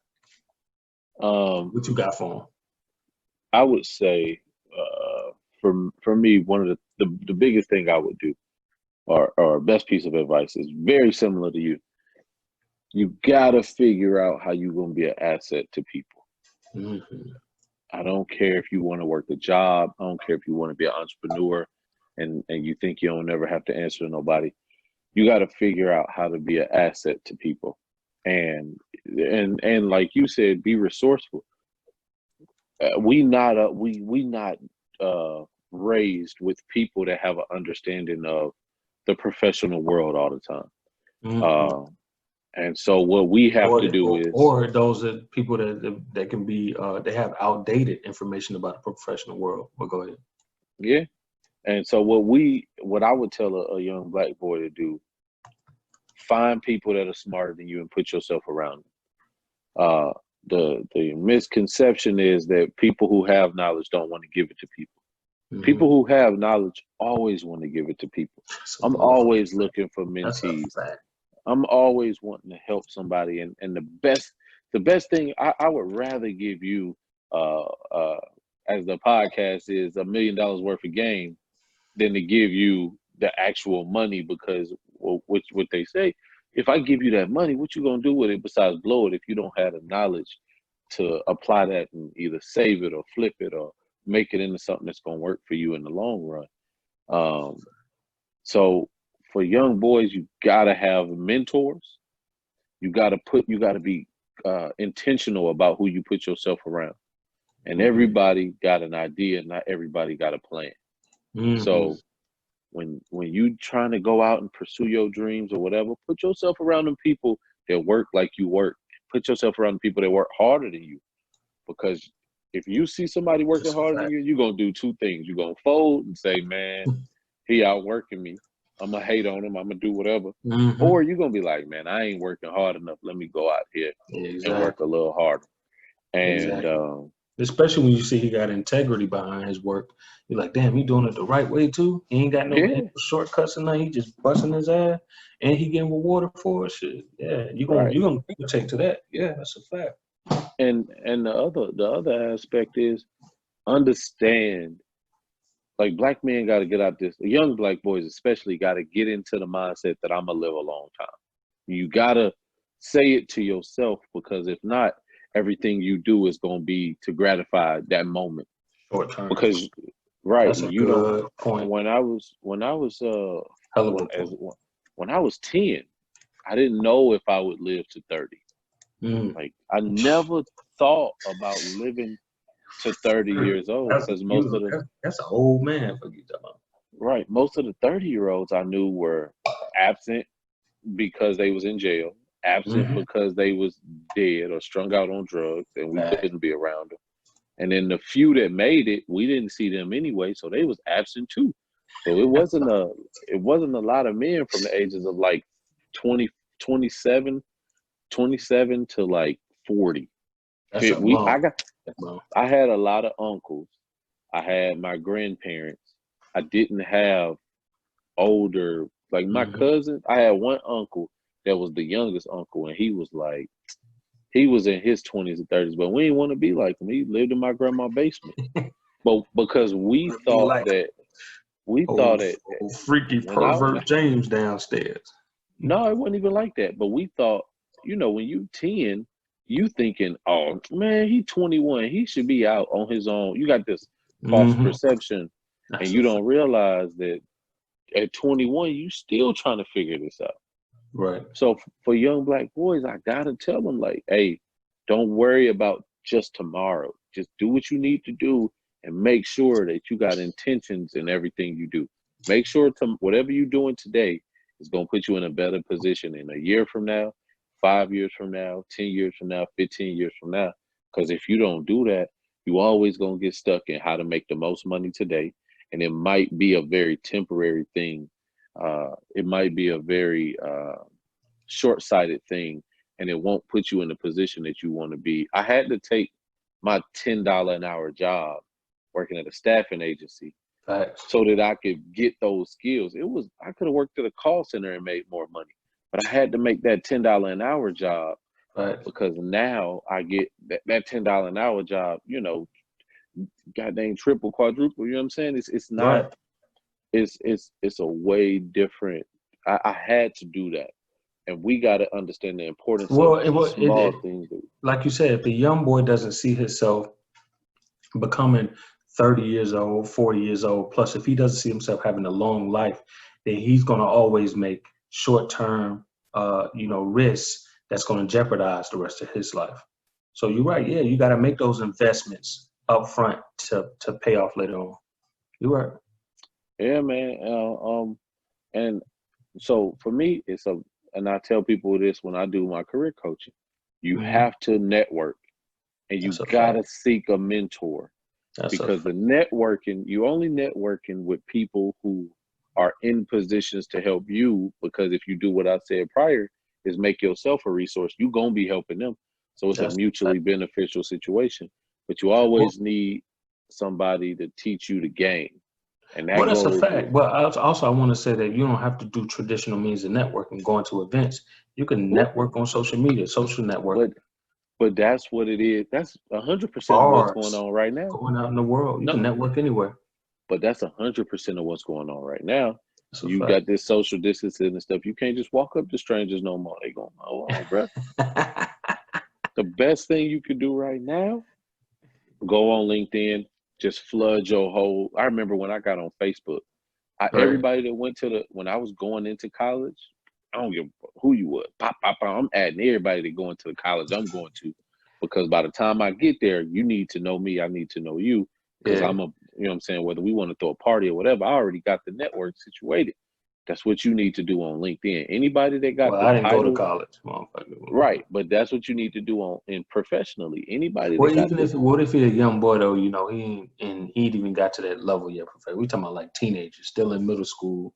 What you got for them? I would say, for me, one of the biggest thing I would do, or best piece of advice, is very similar to you. You gotta figure out how you're gonna be an asset to people. Mm-hmm. I don't care if you want to work a job. I don't care if you want to be an entrepreneur, and you think you don't never have to answer to nobody. You got to figure out how to be an asset to people, and like you said, be resourceful. We not raised with people that have an understanding of the professional world all the time. Mm-hmm. And so what we have to do is, or those that people that can be they have outdated information about the professional world. But go ahead. yeah. And so what I would tell a young black boy to do: find people that are smarter than you and put yourself around them. the misconception is that people who have knowledge don't want to give it to people. Mhm. People who have knowledge always want to give it to people. I'm always looking for mentees. I'm always wanting to help somebody, and the best thing I would rather give you, as the podcast is, $1 million worth of game than to give you the actual money, because what they say, if I give you that money, what you gonna do with it besides blow it if you don't have the knowledge to apply that and either save it or flip it or make it into something that's gonna work for you in the long run. So for young boys, you gotta have mentors. You gotta be intentional about who you put yourself around. And everybody got an idea, not everybody got a plan. So when you trying to go out and pursue your dreams or whatever, put yourself around them people that work like you work. Put yourself around the people that work harder than you. Because if you see somebody working harder than you, you're gonna do two things. You're gonna fold and say, man, he outworking me. I'm gonna hate on him, I'm gonna do whatever. Or you're gonna be like, man, I ain't working hard enough. Let me go out here and work a little harder. And especially when you see he got integrity behind his work, you're like, damn, he doing it the right way too. He ain't got no shortcuts and nothing. He just busting his ass, and he getting rewarded for it. Shit, yeah, you gonna take to that. Yeah, that's a fact. And the other aspect is understand. Like, black men got to get out this. Young black boys especially got to get into the mindset that I'm gonna live a long time. You gotta say it to yourself, because if not, everything you do is gonna be to gratify that moment. Short term. Because that's a good point. When I was when I was 10, I didn't know if I would live to 30. Like, I never thought about living to 30 years old, because that's an old man for you to about. Right. Most of the 30-year-olds I knew were absent because they was in jail, absent because they was dead or strung out on drugs, and we couldn't be around them. And then the few that made it, we didn't see them anyway, so they was absent too. So it wasn't a lot of men from the ages of like 27 to like 40. I had a lot of uncles. I had my grandparents. I didn't have older, like my cousins. I had one uncle that was the youngest uncle, and he was in his 20s and 30s, but we didn't want to be like him. He lived in my grandma's basement. But because we thought that freaky pervert James downstairs. No, it wasn't even like that. But we thought, when you 10, you thinking, oh man, he 21, he should be out on his own. You got this false perception, and you don't realize that at 21, you still trying to figure this out. Right. So for young black boys, I gotta tell them, like, hey, don't worry about just tomorrow. Just do what you need to do, and make sure that you got intentions in everything you do. Make sure whatever you're doing today is gonna put you in a better position in a year from now, 5 years from now, 10 years from now, 15 years from now. Because if you don't do that, you always gonna get stuck in how to make the most money today. And it might be a very temporary thing. It might be a very short-sighted thing, and it won't put you in the position that you want to be. I had to take my $10 an hour job working at a staffing agency so that I could get those skills. I could have worked at a call center and made more money, but I had to make that $10 an hour job because now I get that $10 an hour job, goddamn triple, quadruple, you know what I'm saying? It's not, it's a way different. I had to do that. And we got to understand the importance of small things. Like you said, if the young boy doesn't see himself becoming 30 years old, 40 years old, plus if he doesn't see himself having a long life, then he's going to always make short-term, risks that's going to jeopardize the rest of his life. So you're right. Yeah, you got to make those investments up front to pay off later on. You're right. Yeah, man. And so for me, and I tell people this when I do my career coaching, you have to network, and you got to seek a mentor. Because the networking, you only networking with people who are in positions to help you. Because if you do what I said prior, is make yourself a resource, you're going to be helping them. So it's a mutually beneficial situation. But you always need somebody to teach you the game. And that that's a fact. But I want to say that you don't have to do traditional means of networking, going to events. You can network on social media, social network. But that's what it is. That's 100% of what's going on right now. Going out in the world, you can network anywhere. But that's 100% of what's going on right now. You fact. got this social distancing and stuff. You can't just walk up to strangers no more. They going, oh, bro. The best thing you could do right now, go on LinkedIn, just flood your whole. I remember when I got on Facebook, everybody that went to when I was going into college, I don't give who you was. I'm adding everybody that going to the college I'm going to, because by the time I get there, you need to know me. I need to know you, because I'm you know what I'm saying? Whether we want to throw a party or whatever, I already got the network situated. That's what you need to do on LinkedIn. Anybody that got I didn't go to college, right? But that's what you need to do professionally. Anybody. Well, what if he's a young boy though? You know, he ain't even got to that level yet. We talking about like teenagers, still in middle school.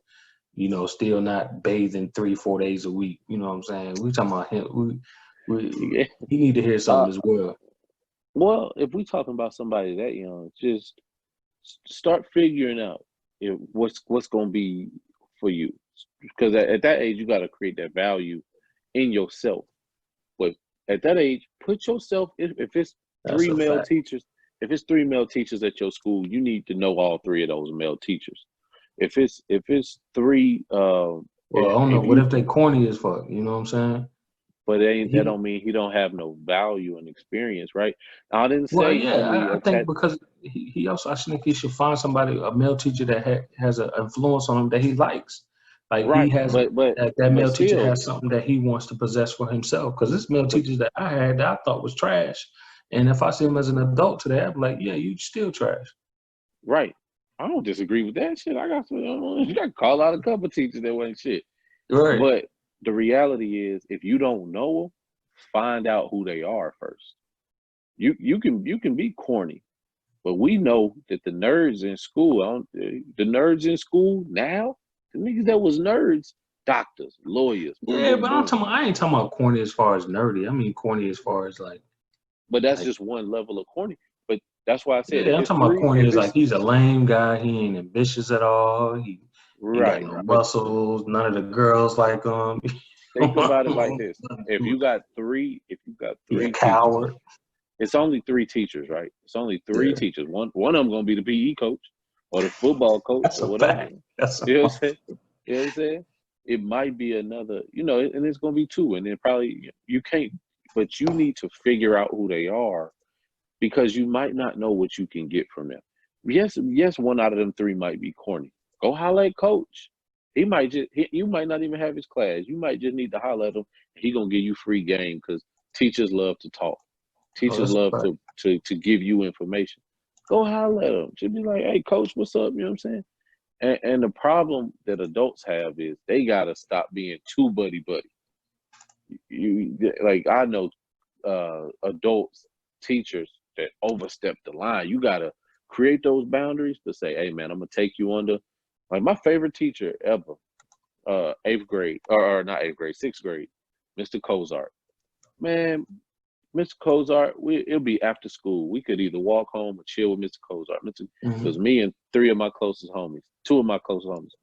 You know, still not bathing 3-4 days a week. You know what I'm saying? We talking about him. He need to hear something as well. Well, if we talking about somebody that young, just start figuring out what's going to be for you, because at that age you got to create that value in yourself. But at that age, put yourself. If it's three male teachers, if it's 3 male teachers at your school, you need to know all 3 of those male teachers. If it's 3, well, I don't know. What if they corny as fuck? You know what I'm saying? But that don't mean he don't have no value and experience, right? I didn't say. Well, yeah, I think because he also, I think he should find somebody, a male teacher that has an influence on him that he likes. Like he has, that male teacher has something that he wants to possess for himself. Because this male teacher that I had that I thought was trash, and if I see him as an adult today, I'd be like, yeah, you still trash. Right. I don't disagree with that shit. I got to call out a couple of teachers that wasn't shit. Right. But the reality is, if you don't know them, find out who they are first. You can be corny, but we know that the nerds in school now, the niggas that was nerds, doctors, lawyers. Yeah, but I ain't talking about corny as far as nerdy. I mean corny as far as like. But that's just one level of corny. But that's why I said. Yeah, I'm talking about corny is like he's a lame guy. He ain't ambitious at all. He got no muscles. None of the girls like him. Think about it like this: if you got three teachers, coward. It's only 3 teachers, right? It's only 3 teachers. One of them gonna be the PE coach or the football coach or whatever. You know what I'm saying? You know what I'm saying? It might be another, and it's gonna be 2, and then probably you can't. But you need to figure out who they are, because you might not know what you can get from them. Yes, one out of them 3 might be corny. Go holler at coach. You might not even have his class. You might just need to holler at him. He gonna give you free game, because teachers love to talk. Teachers love to give you information. Go holler at them. Just be like, hey, coach, what's up? You know what I'm saying? And the problem that adults have is they gotta stop being too buddy-buddy. I know adults, teachers that overstep the line. You gotta create those boundaries to say, hey man, I'm gonna take you under. Like my favorite teacher ever, 8th grade, or not 8th grade, 6th grade, Mr. Kozart. Man, Mr. Kozart, it'll be after school. We could either walk home or chill with Mr. Kozart. It was me and 3 of my closest homies, 2 of my closest homies.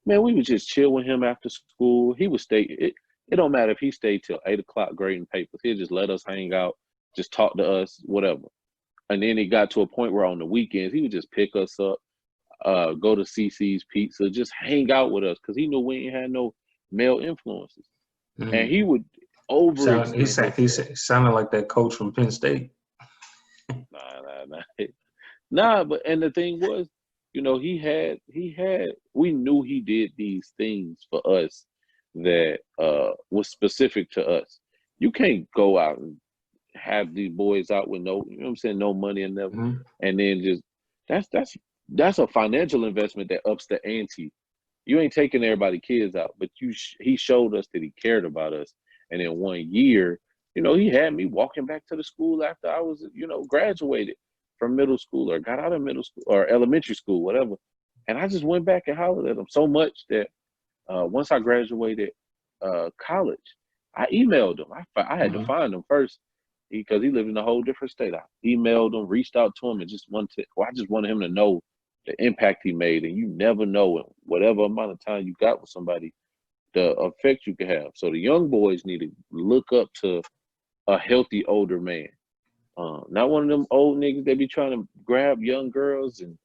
Man, we would just chill with him after school. He would stay. It don't matter if he stayed till 8 o'clock grading papers. He'd just let us hang out, just talk to us, whatever. And then it got to a point where on the weekends, he would just pick us up, go to CC's Pizza, just hang out with us, because he knew we ain't had no male influences. And he would He sounded like that coach from Penn State. Nah, but and the thing was, we knew he did these things for us that was specific to us. You can't go out and have these boys out with no money and nothing, and then just that's a financial investment that ups the ante. You ain't taking everybody's kids out, but he showed us that he cared about us. And in 1 year, he had me walking back to the school after I was, graduated from middle school or got out of middle school or elementary school, whatever. And I just went back and hollered at him so much that once I graduated college, I emailed him. I had to find him first. because he lived in a whole different state. I emailed him, reached out to him, and I just wanted him to know the impact he made. And you never know, whatever amount of time you got with somebody, the effect you can have. So the young boys need to look up to a healthy older man. Not one of them old niggas that be trying to grab young girls and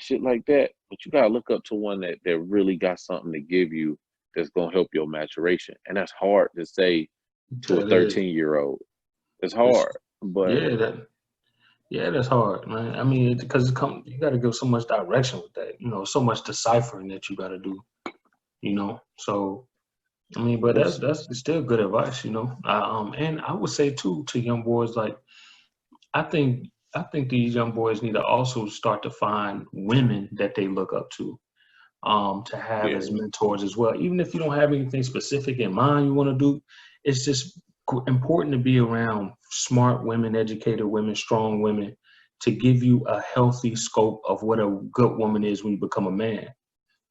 shit like that. But you gotta look up to one that really got something to give you that's gonna help your maturation. And that's hard to say to a 13-year-old. It's hard, but that's hard, man. I mean, because you got to give so much direction with that, you know, so much deciphering that you got to do, you know. So, I mean, but that's still good advice, you know. And I would say too to young boys, like, I think these young boys need to also start to find women that they look up to have as mentors as well. Even if you don't have anything specific in mind you want to do, it's just important to be around smart women, educated women, strong women, to give you a healthy scope of what a good woman is when you become a man.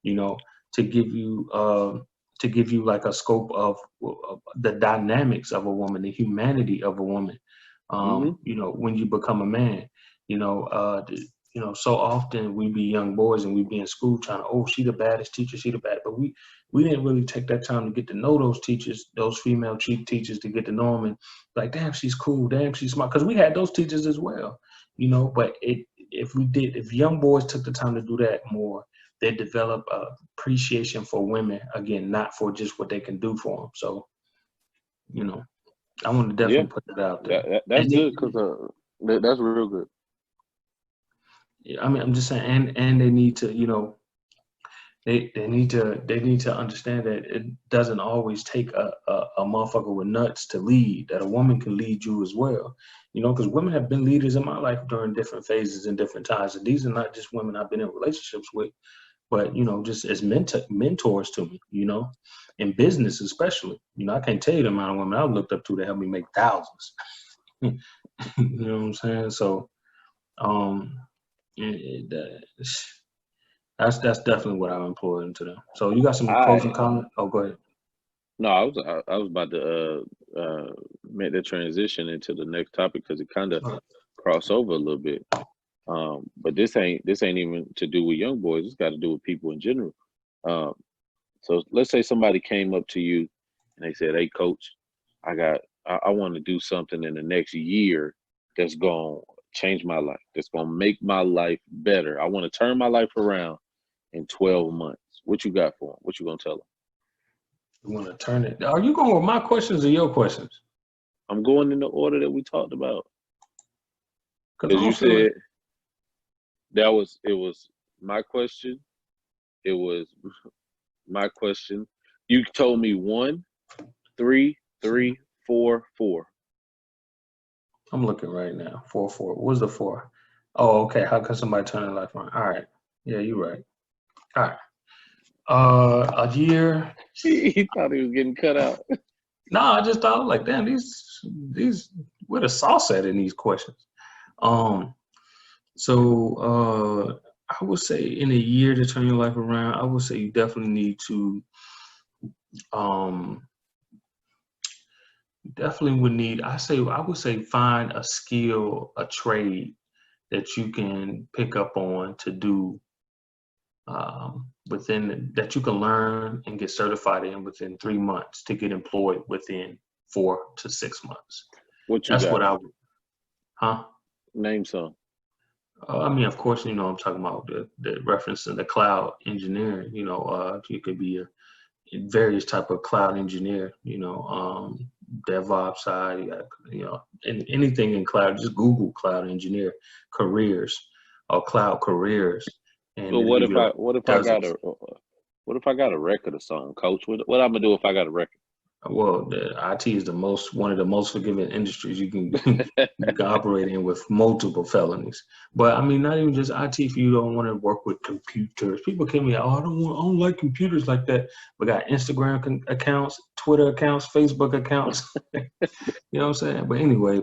You know, to give you like a scope of the dynamics of a woman, the humanity of a woman. You know, when you become a man, you know, so often we be young boys and we be in school trying to, oh, she the baddest teacher, she the baddest. But we didn't really take that time to get to know those teachers, those female chief teachers, to get to know them and like, damn, she's cool, damn, she's smart. Because we had those teachers as well, you know. But if young boys took the time to do that more, they develop a appreciation for women, again, not for just what they can do for them. So, you know, I want to definitely put it out there. That's good, because that's real good. I mean, I'm just saying, and they need to, you know, they need to understand that it doesn't always take a motherfucker with nuts to lead. That a woman can lead you as well, you know, because women have been leaders in my life during different phases and different times. And these are not just women I've been in relationships with, but, you know, just as mentors to me, you know, in business especially. You know, I can't tell you the amount of women I've looked up to that help me make thousands. You know what I'm saying? So, that's definitely what I employ into them. So you got some closing comment? Oh, go ahead. No, I was about to make the transition into the next topic because it kind of cross over a little bit. But this ain't even to do with young boys. It's got to do with people in general. So let's say somebody came up to you and they said, "Hey, coach, I want to do something in the next year that's gonna change my life. That's gonna make my life better. I want to turn my life around in 12 months." What you got for them? What you gonna tell them? You want to turn it? Are you going with my questions or your questions? I'm going in the order that we talked about. Because you said it was my question. It was my question. You told me 1, 3, 3, 4, 4. I'm looking right now. 4, 4. What's the 4? Oh, okay. How can somebody turn their life around? All right. Yeah, you're right. All right. A year. He thought he was getting cut out. No, I just thought, like, damn, these where the sauce at in these questions. So I would say in a year to turn your life around, I would say you definitely need to I would say find a skill, a trade that you can pick up on to do that you can learn and get certified in within 3 months to get employed within 4 to 6 months. That's what I would, Name some. I mean, of course, you know, I'm talking about the reference to the cloud engineering. You know, you could be a various type of cloud engineer, you know, DevOps side, you know, and anything in cloud. Just Google cloud engineer careers or cloud careers. And well, what if I got a record or something, coach? What I'm gonna do if I got a record? Well, the IT is one of the most forgiving industries you can operate in with multiple felonies. But I mean, not even just IT. If you don't want to work with computers, people came me, oh, I don't like computers like that. We got Instagram accounts, Twitter accounts, Facebook accounts. You know what I'm saying? But anyway,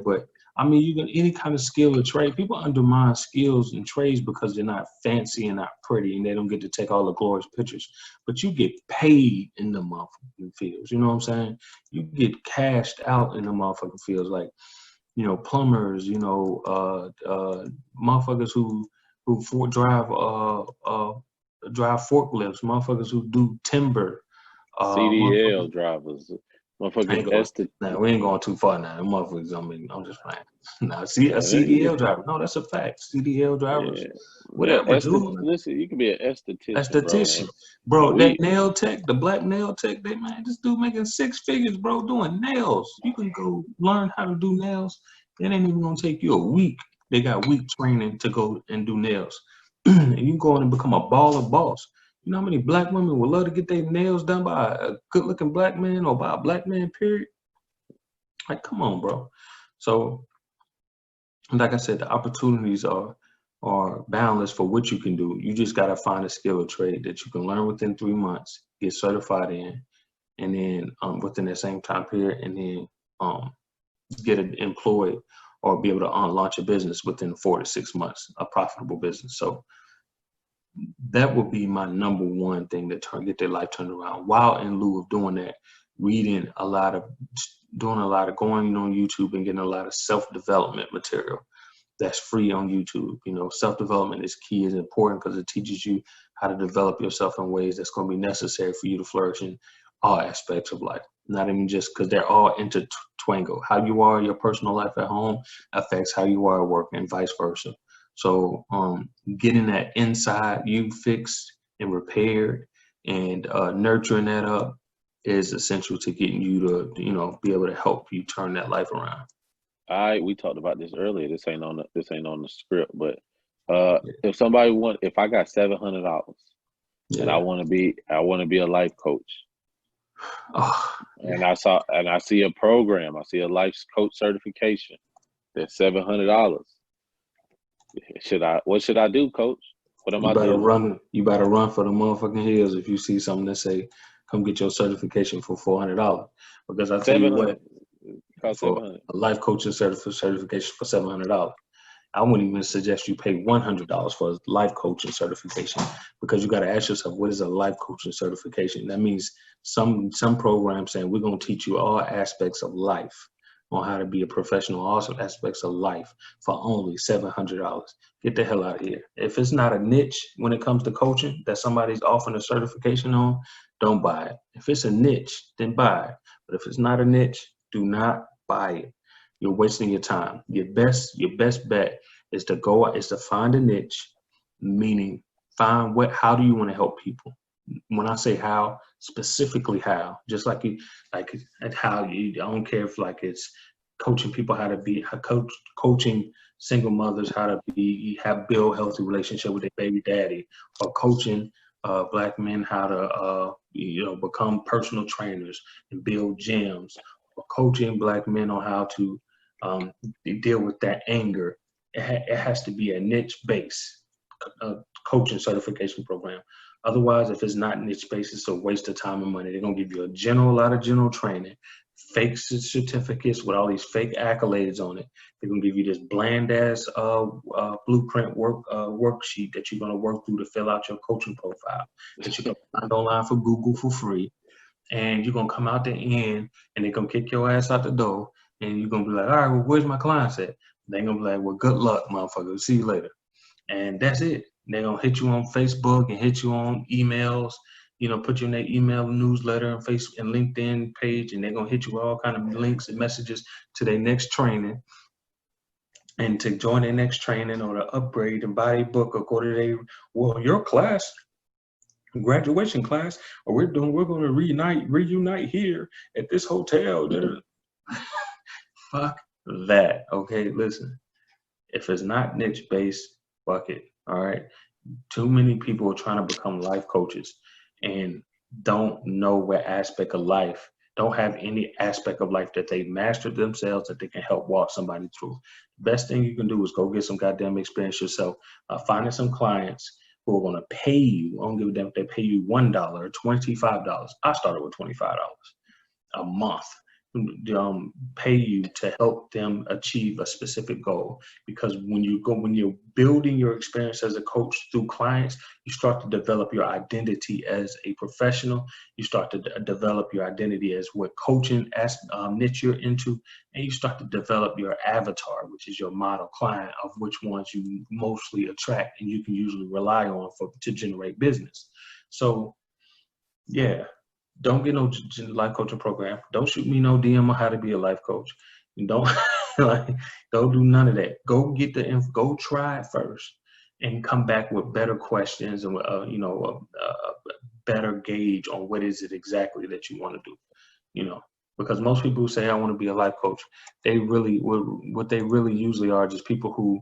I mean, you can any kind of skill or trade. People undermine skills and trades because they're not fancy and not pretty, and they don't get to take all the glorious pictures. But you get paid in the motherfucking fields. You know what I'm saying? You get cashed out in the motherfucking fields. Like you know, plumbers, you know, motherfuckers who drive forklifts, motherfuckers who do timber, CDL motherfuckers. drivers, I motherfucking ain't going. Esther. Nah, we ain't going too far now. Them motherfuckers, I mean, I'm just playing. Now, see a You CDL driver. No, that's a fact. CDL drivers, yeah, yeah. whatever, dude. Listen, you can be an esthetician, bro. Esthetician, And bro. That we nail tech, the black nail tech, they man, this dude making 6 figures, bro, doing nails. You can go learn how to do nails. It ain't even gonna take you a week. They got week training to go and do nails. And you can go in and become a baller boss. You know how many black women would love to get their nails done by a good-looking black man or by a black man, period? Like, come on, bro. So, like I said, the opportunities are boundless for what you can do. You just gotta find a skill or trade that you can learn within 3 months, get certified in, and then within that same time period, and then get employed or be able to launch a business within 4 to 6 months, a profitable business. So that would be my number one thing to get their life turned around. While in lieu of doing that, doing a lot of going on YouTube and getting a lot of self-development material that's free on YouTube. You know, self-development is key, is important because it teaches you how to develop yourself in ways that's going to be necessary for you to flourish in all aspects of life. Not even just because they're all intertwined. How you are in your personal life at home affects how you are at work and vice versa. So getting that inside you fixed and repaired and nurturing that up is essential to getting you to, you know, be able to help you turn that life around. we talked about this earlier. This ain't on the script, but if I got $700 and I want to be a life coach, Oh, and I see a program, I see a life coach certification that's $700. What should I do, coach? What am I doing? You better run for the motherfucking hills if you see something that say, come get your certification for $400. Because I tell you what, 700. Cost for 700. a life coaching certification for $700, I wouldn't even suggest you pay $100 for a life coaching certification, because you got to ask yourself, what is a life coaching certification? That means some programs saying we're going to teach you all aspects of life, on how to be a professional, all aspects of life for only $700. Get the hell out of here. If it's not a niche when it comes to coaching that somebody's offering a certification on, don't buy it. If it's a niche, then buy it. But if it's not a niche, do not buy it. You're wasting your time. Your best bet is to find a niche, meaning how do you want to help people? When I say how, specifically how, just like how I don't care if like it's coaching people coaching single mothers how to build healthy relationship with their baby daddy, or coaching black men how to become personal trainers and build gyms, or coaching black men on how to deal with that anger. It has to be a niche base coaching certification program. Otherwise, if it's not niche based, it's a waste of time and money. They're gonna give you a lot of general training, fake certificates with all these fake accolades on it. They're gonna give you this bland ass blueprint worksheet that you're gonna work through to fill out your coaching profile, that you're gonna find online for Google for free. And you're gonna come out the end and they're gonna kick your ass out the door, and you're gonna be like, all right, well, where's my clients at? They're gonna be like, well, good luck, motherfucker. See you later. And that's it. They're gonna hit you on Facebook and hit you on emails, put you in their email newsletter and Facebook and LinkedIn page, and they're gonna hit you with all kind of links and messages to their next training. And to join their next training or to upgrade and buy a book or go to your class, graduation class, or we're gonna reunite here at this hotel. Fuck that. Okay, listen. If it's not niche based, fuck it. All right. Too many people are trying to become life coaches and don't know what aspect of life, don't have any aspect of life that they mastered themselves that they can help walk somebody through. Best thing you can do is go get some goddamn experience yourself. Finding some clients who are going to pay you. I don't give a damn if they pay you $1 or $25. I started with $25 a month. pay you to help them achieve a specific goal. Because when you're building your experience as a coach through clients, you start to develop your identity as a professional. You start to develop your identity as what coaching niche you're into, and you start to develop your avatar, which is your model client, of which ones you mostly attract and you can usually rely on to generate business. So yeah, don't get no life coaching program. Don't shoot me no DM on how to be a life coach. And don't don't do none of that. Go get the info. Go try it first, and come back with better questions and a better gauge on what is it exactly that you want to do. Because most people who say I want to be a life coach, they really what they really usually are just people who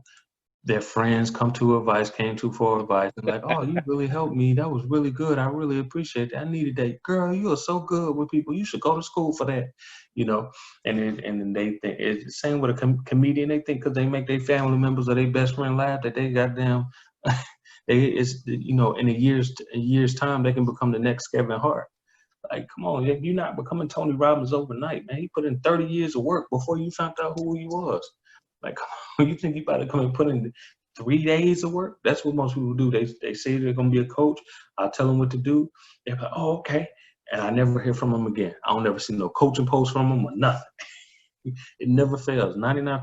their friends came to for advice, and like, oh, you really helped me. That was really good. I really appreciate that. I needed that. Girl, you are so good with people. You should go to school for that, And then they think it's the same with a comedian. They think because they make their family members or their best friend laugh that they goddamn, in a year's time they can become the next Kevin Hart. Like, come on, you're not becoming Tony Robbins overnight, man. He put in 30 years of work before you found out who he was. Like, you think you about to come and put in 3 days of work? That's what most people do. They say they're going to be a coach. I'll tell them what to do. They're like, oh, okay. And I never hear from them again. I don't ever see no coaching posts from them or nothing. It never fails. 99%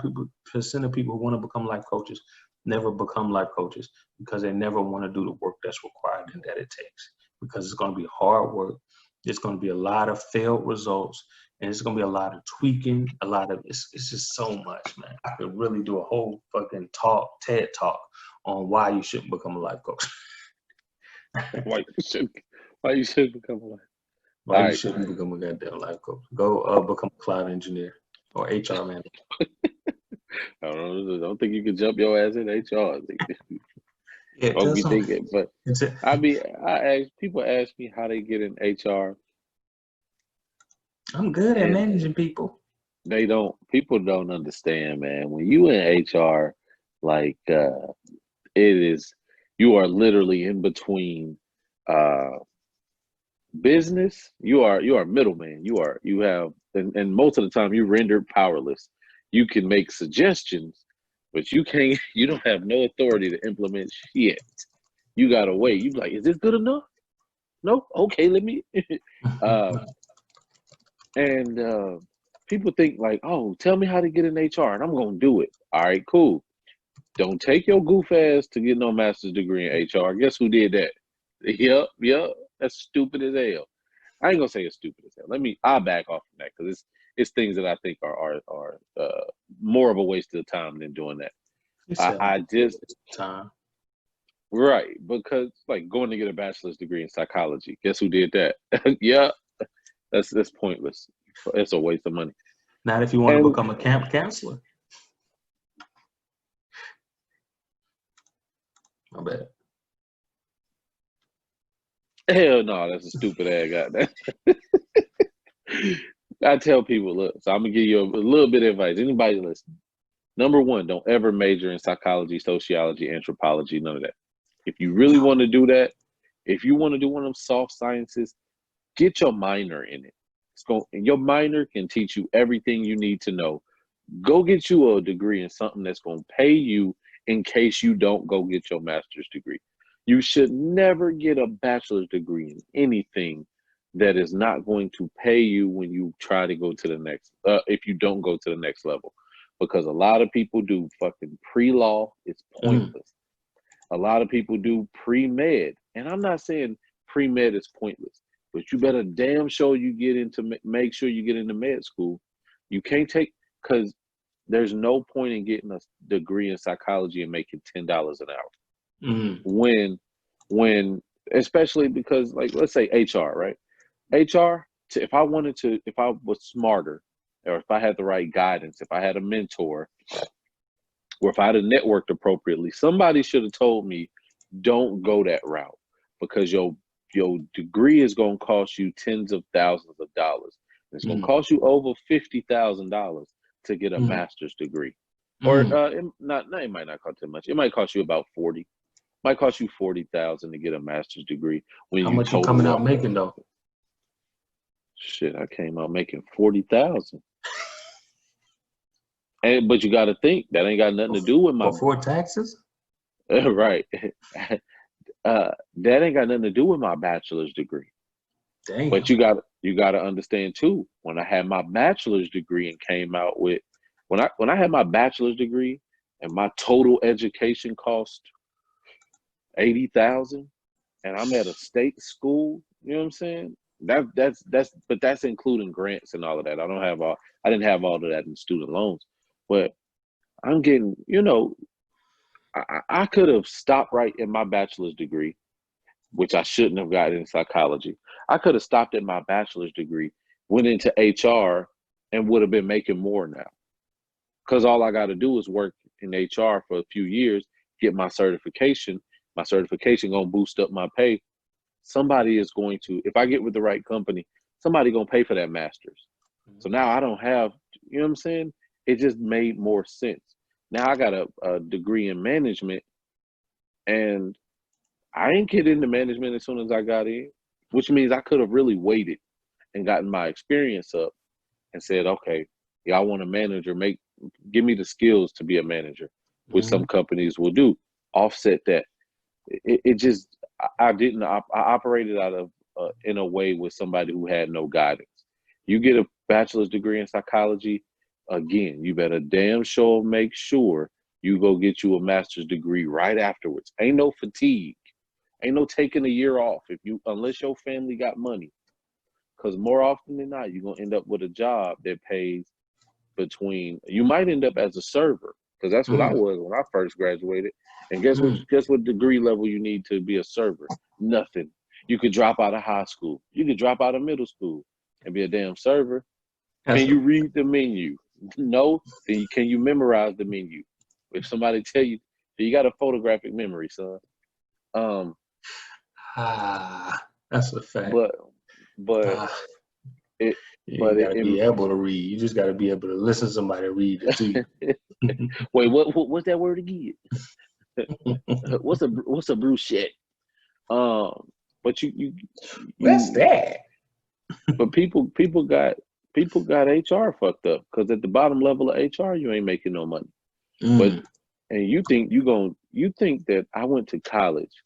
of people who want to become life coaches never become life coaches because they never want to do the work that's required and that it takes. Because it's going to be hard work. There's going to be a lot of failed results. And it's going to be a lot of tweaking, it's just so much, man. I could really do a whole fucking TED talk on why you shouldn't become a life coach. Why you should become a life coach. Why you shouldn't become a goddamn life coach. Go become a cloud engineer or HR manager. I don't think you can jump your ass in HR. Yeah, but people ask me how they get in HR. I'm good at managing people. People don't understand, man. When you in HR, like you are literally in between business. You are a middleman. And most of the time you're rendered powerless. You can make suggestions, but you don't have no authority to implement shit. You gotta wait. You like, is this good enough? No? Okay, let me and people think like, oh, tell me how to get in HR and I'm gonna do it. All right, cool. Don't take your goof ass to get no master's degree in HR. Guess who did that? Yep. That's stupid as hell. I ain't gonna say it's stupid as hell. I'll back off from that because it's things that I think are more of a waste of time than doing that. I just time. Right, because like going to get a bachelor's degree in psychology. Guess who did that? Yeah, that's pointless. It's a waste of money. Not if you want to become a camp counselor. My bad. Hell no, that's a stupid ass goddamn. I tell people, look, so I'm gonna give you a little bit of advice. Anybody listening? Number one, don't ever major in psychology, sociology, anthropology, none of that. If you really want to do that, if you want to do one of them soft sciences, get your minor in it. Your minor can teach you everything you need to know. Go get you a degree in something that's going to pay you in case you don't go get your master's degree. You should never get a bachelor's degree in anything that is not going to pay you when you try to go to the next, if you don't go to the next level. Because a lot of people do fucking pre-law. It's pointless. A lot of people do pre-med. And I'm not saying pre-med is pointless, but you better damn sure you make sure you get into med school. You can't because there's no point in getting a degree in psychology and making $10 an hour. When especially because, like, let's say HR, right? HR, if I was smarter, or if I had the right guidance, if I had a mentor, or if I had networked appropriately, somebody should have told me, don't go that route because your degree is going to cost you tens of thousands of dollars. It's going to cost you over $50,000 to get a master's degree. Or it might not cost too much. It might cost you about 40. It might cost you 40,000 to get a master's degree. How much you coming out making though? Shit, I came out making 40,000. But you got to think that ain't got nothing to do with my before taxes. right. That ain't got nothing to do with my bachelor's degree. Damn. But you got to understand too. When I had my bachelor's degree and came out with when I had my bachelor's degree and my total education cost 80,000, and I'm at a state school. You know what I'm saying? That's including grants and all of that. I didn't have all of that in student loans, but I'm getting, I could have stopped right in my bachelor's degree, which I shouldn't have gotten in psychology. I could have stopped at my bachelor's degree, went into HR, and would have been making more now. Because all I got to do is work in HR for a few years, get my certification. My certification gonna boost up my pay. Somebody is going to, if I get with the right company, somebody gonna pay for that master's. So now I don't have, you know what I'm saying? It just made more sense. Now I got a degree in management, and I ain't get into management as soon as I got in, which means I could have really waited and gotten my experience up and said, okay, yeah, I want a manager, give me the skills to be a manager, which some companies will do. Offset that. It just, I operated out of, in a way with somebody who had no guidance. You get a bachelor's degree in psychology, again, you better damn sure make sure you go get you a master's degree right afterwards. Ain't no fatigue. Ain't no taking a year off unless your family got money. Because more often than not, you're going to end up with a job that pays you might end up as a server, because that's what I was when I first graduated. And guess what degree level you need to be a server? Nothing. You could drop out of high school. You could drop out of middle school and be a damn server. Can you read the menu? No. Then can you memorize the menu? If somebody tell you, you got a photographic memory, son. That's a fact. But you gotta be able to read. You just gotta be able to listen to somebody read it to you. Wait, what's that word again? What's a bruchette? But you what's that? But people got HR fucked up, because at the bottom level of HR, you ain't making no money. And you think that I went to college,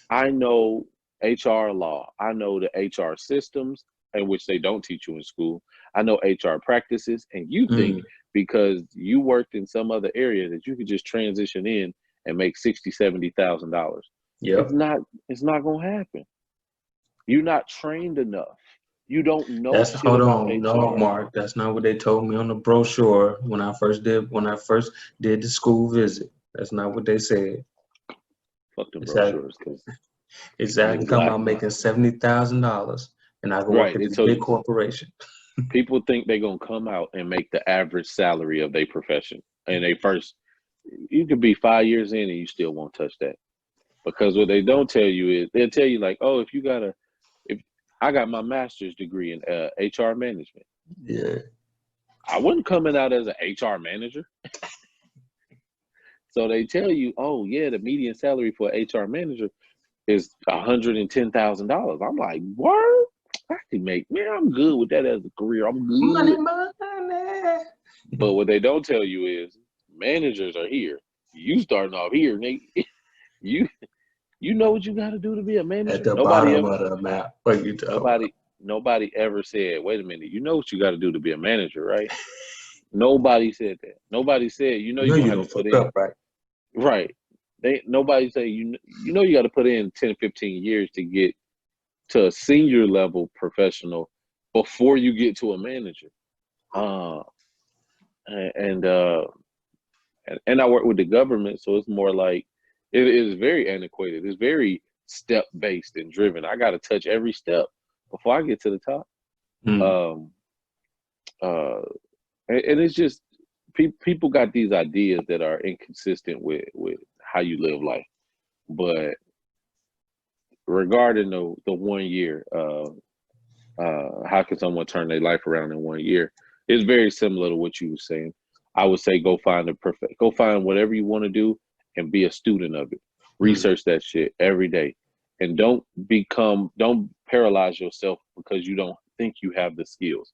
I know HR law, I know the HR systems, in which they don't teach you in school. I know HR practices, and you think because you worked in some other area that you could just transition in and make $60,000-$70,000. Yep. It's not gonna happen. You're not trained enough. You don't know hold on, HR. no, Mark. That's not what they told me on the brochure when I first did the school visit. That's not what they said. Fuck the brochures, because I can come out making $70,000 and I can work at a big corporation. People think they're gonna come out and make the average salary of their profession. And you could be 5 years in and you still won't touch that. Because what they don't tell you is, they'll tell you like, oh, if I got my master's degree in HR management. Yeah. I wasn't coming out as an HR manager. So they tell you, oh yeah, the median salary for an HR manager is $110,000. I'm like, what? I can I'm good with that as a career. I'm good. Money. But what they don't tell you is managers are here. You starting off here, nigga. You know what you got to do to be a manager? At the bottom of the map. What you nobody ever said, wait a minute, you know what you got to do to be a manager, right? Nobody said that. Nobody said, you don't have to put in. Up, right? Right. Nobody say, you got to put in 10, 15 years to get to a senior level professional before you get to a manager. And I work with the government, so it's more like, it is very antiquated. It's very step-based and driven. I got to touch every step before I get to the top. And it's just, people got these ideas that are inconsistent with how you live life. But regarding the 1 year, how can someone turn their life around in 1 year? It's very similar to what you were saying. I would say go find whatever you want to do and be a student of it. Research that shit every day, and don't paralyze yourself because you don't think you have the skills.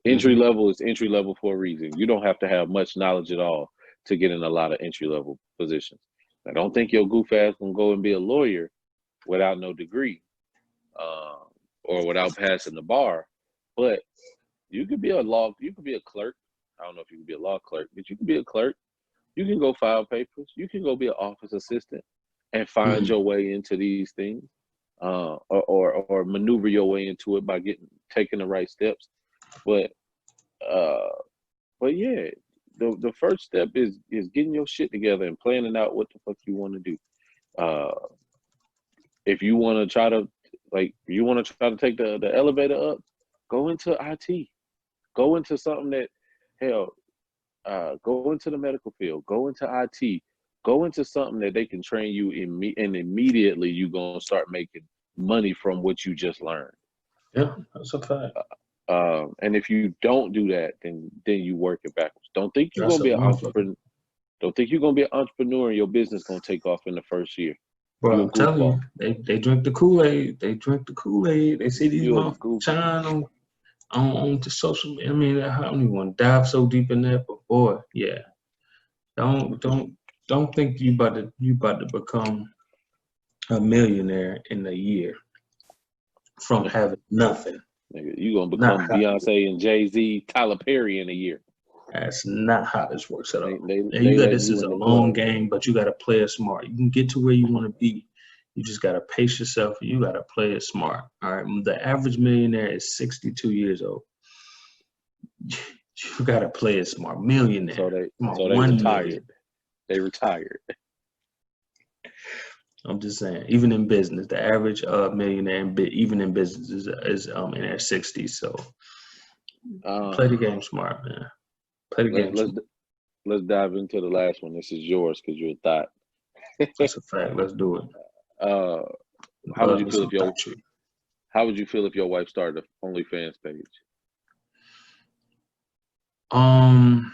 Entry level is entry level for a reason. You don't have to have much knowledge at all to get in a lot of entry level positions. I don't think your goof ass can go and be a lawyer without no degree, or without passing the bar. But you could be a clerk. I don't know if you could be a law clerk, but you can be a clerk. You can go file papers. You can go be an office assistant and find your way into these things, or maneuver your way into it by taking the right steps. But yeah, the first step is getting your shit together and planning out what the fuck you want to do. If you want to try to take the elevator up, go into IT, go into something that, hell, go into the medical field, go into IT, go into something that they can train you in, and immediately you're gonna start making money from what you just learned. Yeah, that's a fact. And if you don't do that, then you work it backwards. Don't think you're gonna be an entrepreneur. Don't think you're gonna be an entrepreneur and your business gonna take off in the first year. Bro, I'm telling you, they drink the Kool-Aid. They drink the Kool-Aid. They see these motherfuckers shine on the social. I mean, I don't even want to dive so deep in that, but boy, yeah, don't think you about to become a millionaire in a year from having nothing. Nigga, you gonna become Beyonce and Jay-Z, Tyler Perry in a year. That's not how this works at all. This is a long game, but you got to play it smart. You can get to where you want to be. You just got to pace yourself. You got to play it smart. All right. The average millionaire is 62 years old. You got to play it smart. Millionaire. So they retired. They retired. I'm just saying, even in business, the average millionaire, even in business, is in their 60s. So play the game smart, man. Play the game. Let's dive into the last one. This is yours because you're a thought. That's a fact. Let's do it. How would you feel if your wife started an OnlyFans page? I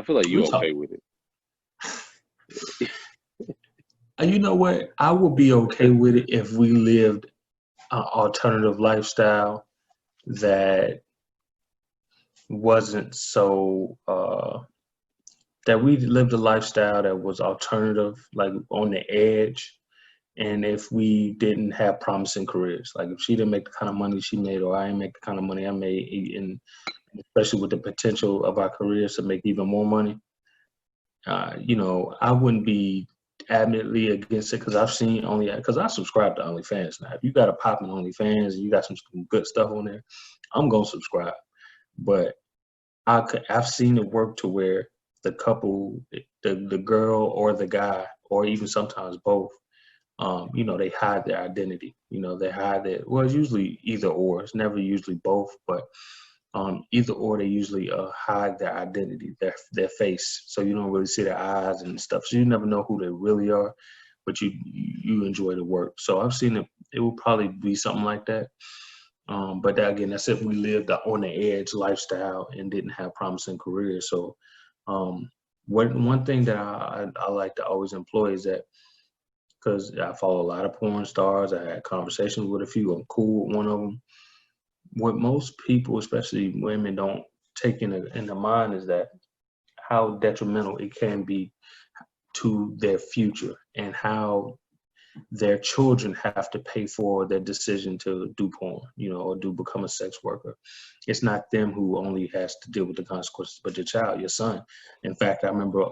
feel like you're okay with it. You know what? I would be okay with it if we lived an alternative lifestyle that wasn't so that we lived a lifestyle that was alternative, like on the edge. And if we didn't have promising careers, like if she didn't make the kind of money she made, or I didn't make the kind of money I made, and especially with the potential of our careers to make even more money, I wouldn't be adamantly against it, because I subscribe to OnlyFans now. If you got a popping OnlyFans and you got some good stuff on there, I'm gonna subscribe. But I've seen it work to where the couple, the girl or the guy, or even sometimes both, they hide their identity. They hide it. Well, it's usually either or. It's never usually both, but either or, they usually hide their identity, their face, so you don't really see their eyes and stuff. So you never know who they really are, but you enjoy the work. So I've seen it. It will probably be something like that. But again, that's if we lived on the edge lifestyle and didn't have promising careers. So one thing that I like to always employ is that, because I follow a lot of porn stars, I had conversations with a few. I'm cool with one of them. What most people, especially women, don't take into mind is that how detrimental it can be to their future, and how their children have to pay for their decision to do porn, or become a sex worker. It's not them who only has to deal with the consequences, but your child, your son. In fact, I remember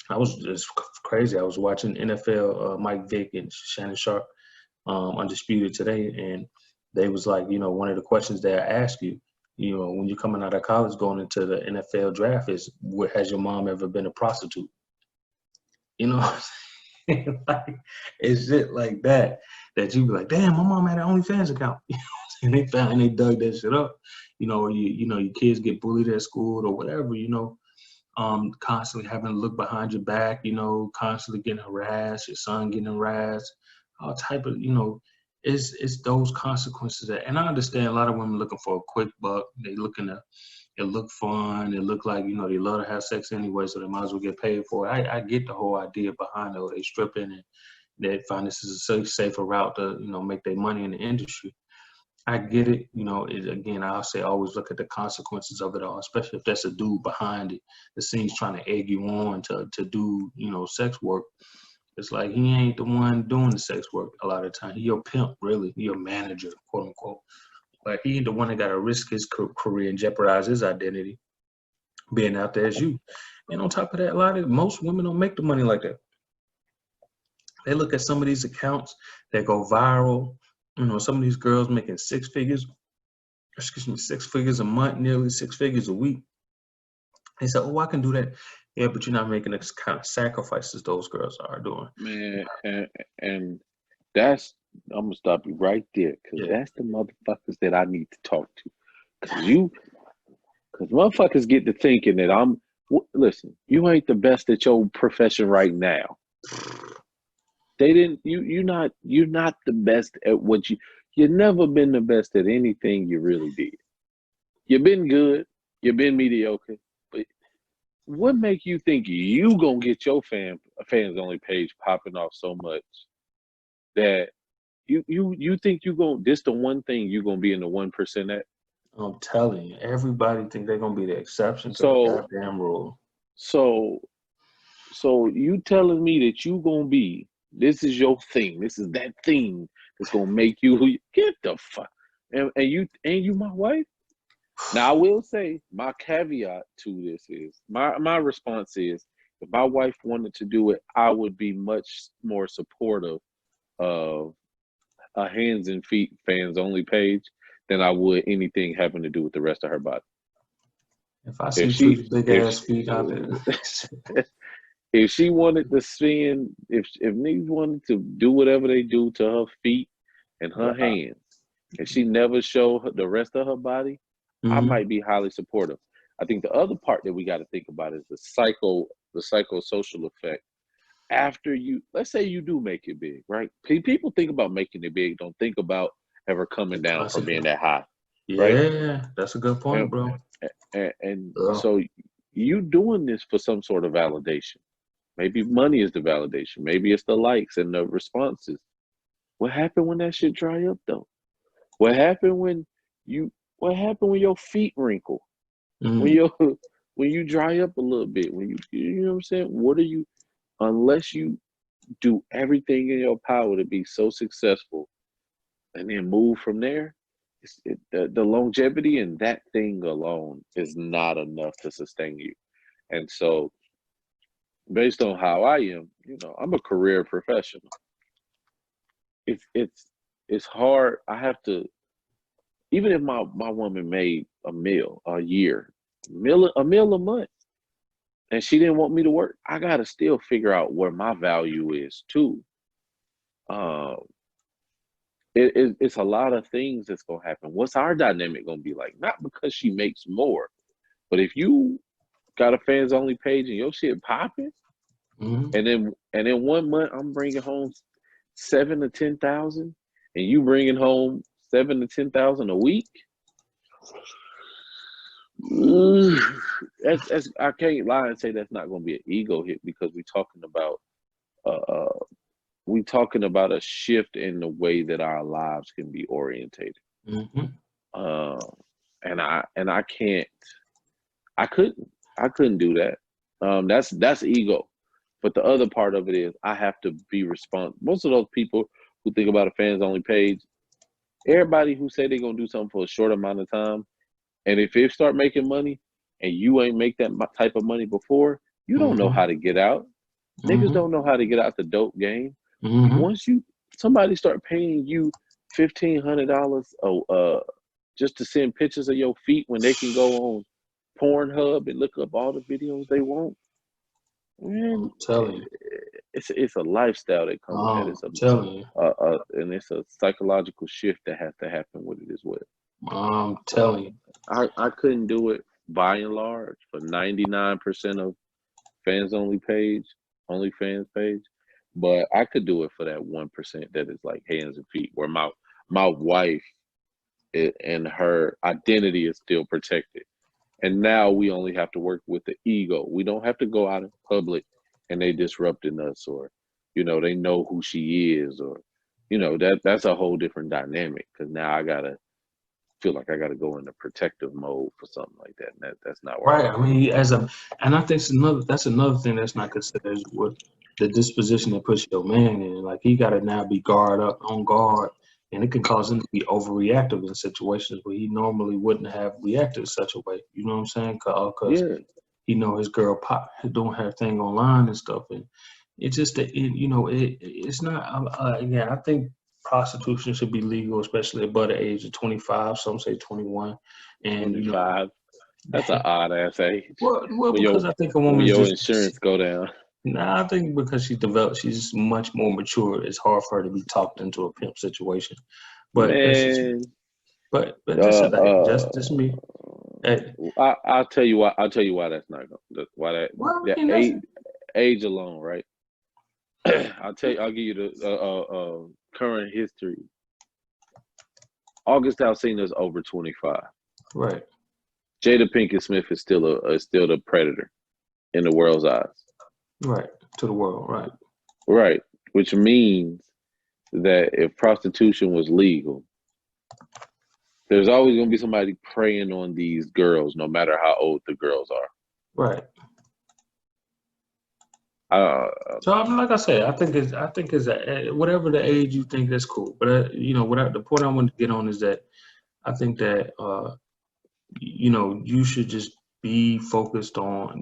it's crazy. I was watching NFL, Mike Vick and Shannon Sharp, Undisputed today, and they was like, one of the questions they ask you, when you're coming out of college going into the NFL draft is, has your mom ever been a prostitute? Like, it's shit like that you be like, damn, my mom had an OnlyFans account. And they dug that shit up. Or your kids get bullied at school or whatever, constantly having to look behind your back, constantly getting harassed, your son getting harassed, all type of, it's those consequences that, and I understand a lot of women looking for a quick buck. They looking to, it look fun. It look like, they love to have sex anyway, so they might as well get paid for it. I get the whole idea behind it. They stripping and they find this is a safer route to, make their money in the industry. I get it. You know, again, I'll say always look at the consequences of it all, especially if that's a dude behind it. The scene's trying to egg you on to do, you know, sex work. It's like he ain't the one doing the sex work a lot of the time. He your pimp, really. He your manager, quote unquote. But he ain't the one that got to risk his career and jeopardize his identity being out there as you. And on top of that, most women don't make the money like that. They look at some of these accounts that go viral. You know, some of these girls making six figures a month, nearly 6 figures a week. They say, oh, I can do that. Yeah, but you're not making the kind of sacrifices those girls are doing. Man, and that's, I'm gonna stop you right there, because that's the motherfuckers that I need to talk to. Because motherfuckers get to thinking that listen, you ain't the best at your profession right now. You're not the best at what you've never been the best at anything you really did. You've been good, you've been mediocre, but what make you think you gonna get your fans only page popping off so much that you think this the one thing you gonna be in the 1% at? I'm telling you, everybody think they're gonna be the exception to the goddamn rule. So you telling me that you gonna be, this is your thing, this is that thing that's gonna make you who you get the fuck, and you my wife? Now I will say my caveat to this is my response is, if my wife wanted to do it, I would be much more supportive of a hands and feet fans only page than I would anything having to do with the rest of her body. If I see two big ass feet out there. If she wanted to spend, if niggas wanted to do whatever they do to her feet and her hands, and she never show the rest of her body, I might be highly supportive. I think the other part that we got to think about is the psychosocial effect. After let's say you do make it big, right? People think about making it big, don't think about ever coming down from being that high. Right? Yeah, that's a good point, bro. And so you doing this for some sort of validation. Maybe money is the validation. Maybe it's the likes and the responses. What happened when that shit dry up though? What happened when your feet wrinkle? When you dry up a little bit, when you know what I'm saying? Unless you do everything in your power to be so successful and then move from there, the longevity in that thing alone is not enough to sustain you. And so based on how I am, I'm a career professional. It's hard. I have to, even if my woman made a meal a year, a meal a month, and she didn't want me to work, I gotta still figure out where my value is too. It's a lot of things that's gonna happen. What's our dynamic gonna be like? Not because she makes more, but if you got a fans only page and your shit popping, and then 1 month I'm bringing home 7,000 to 10,000, and you bringing home 7,000 to 10,000 a week. That's I can't lie and say that's not going to be an ego hit, because we're talking about a shift in the way that our lives can be orientated. And I couldn't do that. That's ego. But the other part of it is I have to be responsible. Most of those people who think about a fans only page, everybody who say they're gonna do something for a short amount of time, and if they start making money and you ain't make that type of money before, you don't know how to get out. Niggas don't know how to get out the dope game. Once somebody start paying you $1,500 just to send pictures of your feet when they can go on Pornhub and look up all the videos they want, man, I'm telling you. It's a lifestyle that comes with it. I'm telling you. And it's a psychological shift that has to happen with it as well. I'm telling you. I couldn't do it by and large for 99% of fans only fans page, but I could do it for that 1% that is like hands and feet, where my wife and her identity is still protected. And now we only have to work with the ego. We don't have to go out in public and they disrupting us, or, they know who she is, or, that's a whole different dynamic. Because now I gotta feel like I got to go into protective mode for something like that. And that's not where I Right. want I to be. mean, and I think that's another thing that's not considered is what the disposition that puts your man in. Like he got to now be on guard, and it can cause him to be overreactive in situations where he normally wouldn't have reacted such a way. You know what I'm saying? Because Yeah. he know his girl pop doing her thing online and stuff, and it's just that it's not. Again, I think prostitution should be legal, especially above the age of 25. Some say 21, and 25. That's an odd ass age. well, When because I think a when woman is your just. insurance go down. Nah, I think because she's much more mature. It's hard for her to be talked into a pimp situation. But that's just, Man, but this uh, is just me. Hey, I'll tell you why. I'll tell you why that's not going. Why well, that I mean, that's age alone, right? I'll tell you. I'll give you the current history. August Alsina's over 25. right, Jada Pinkett Smith is still the predator in the world's eyes. right to the world, right, Right, which means that if prostitution was legal, there's always going to be somebody preying on these girls, no matter how old the girls are. right. Uh, So I mean, like I said, I think it's whatever the age you think that's cool. But the point I want to get on is that I think that you should just be focused on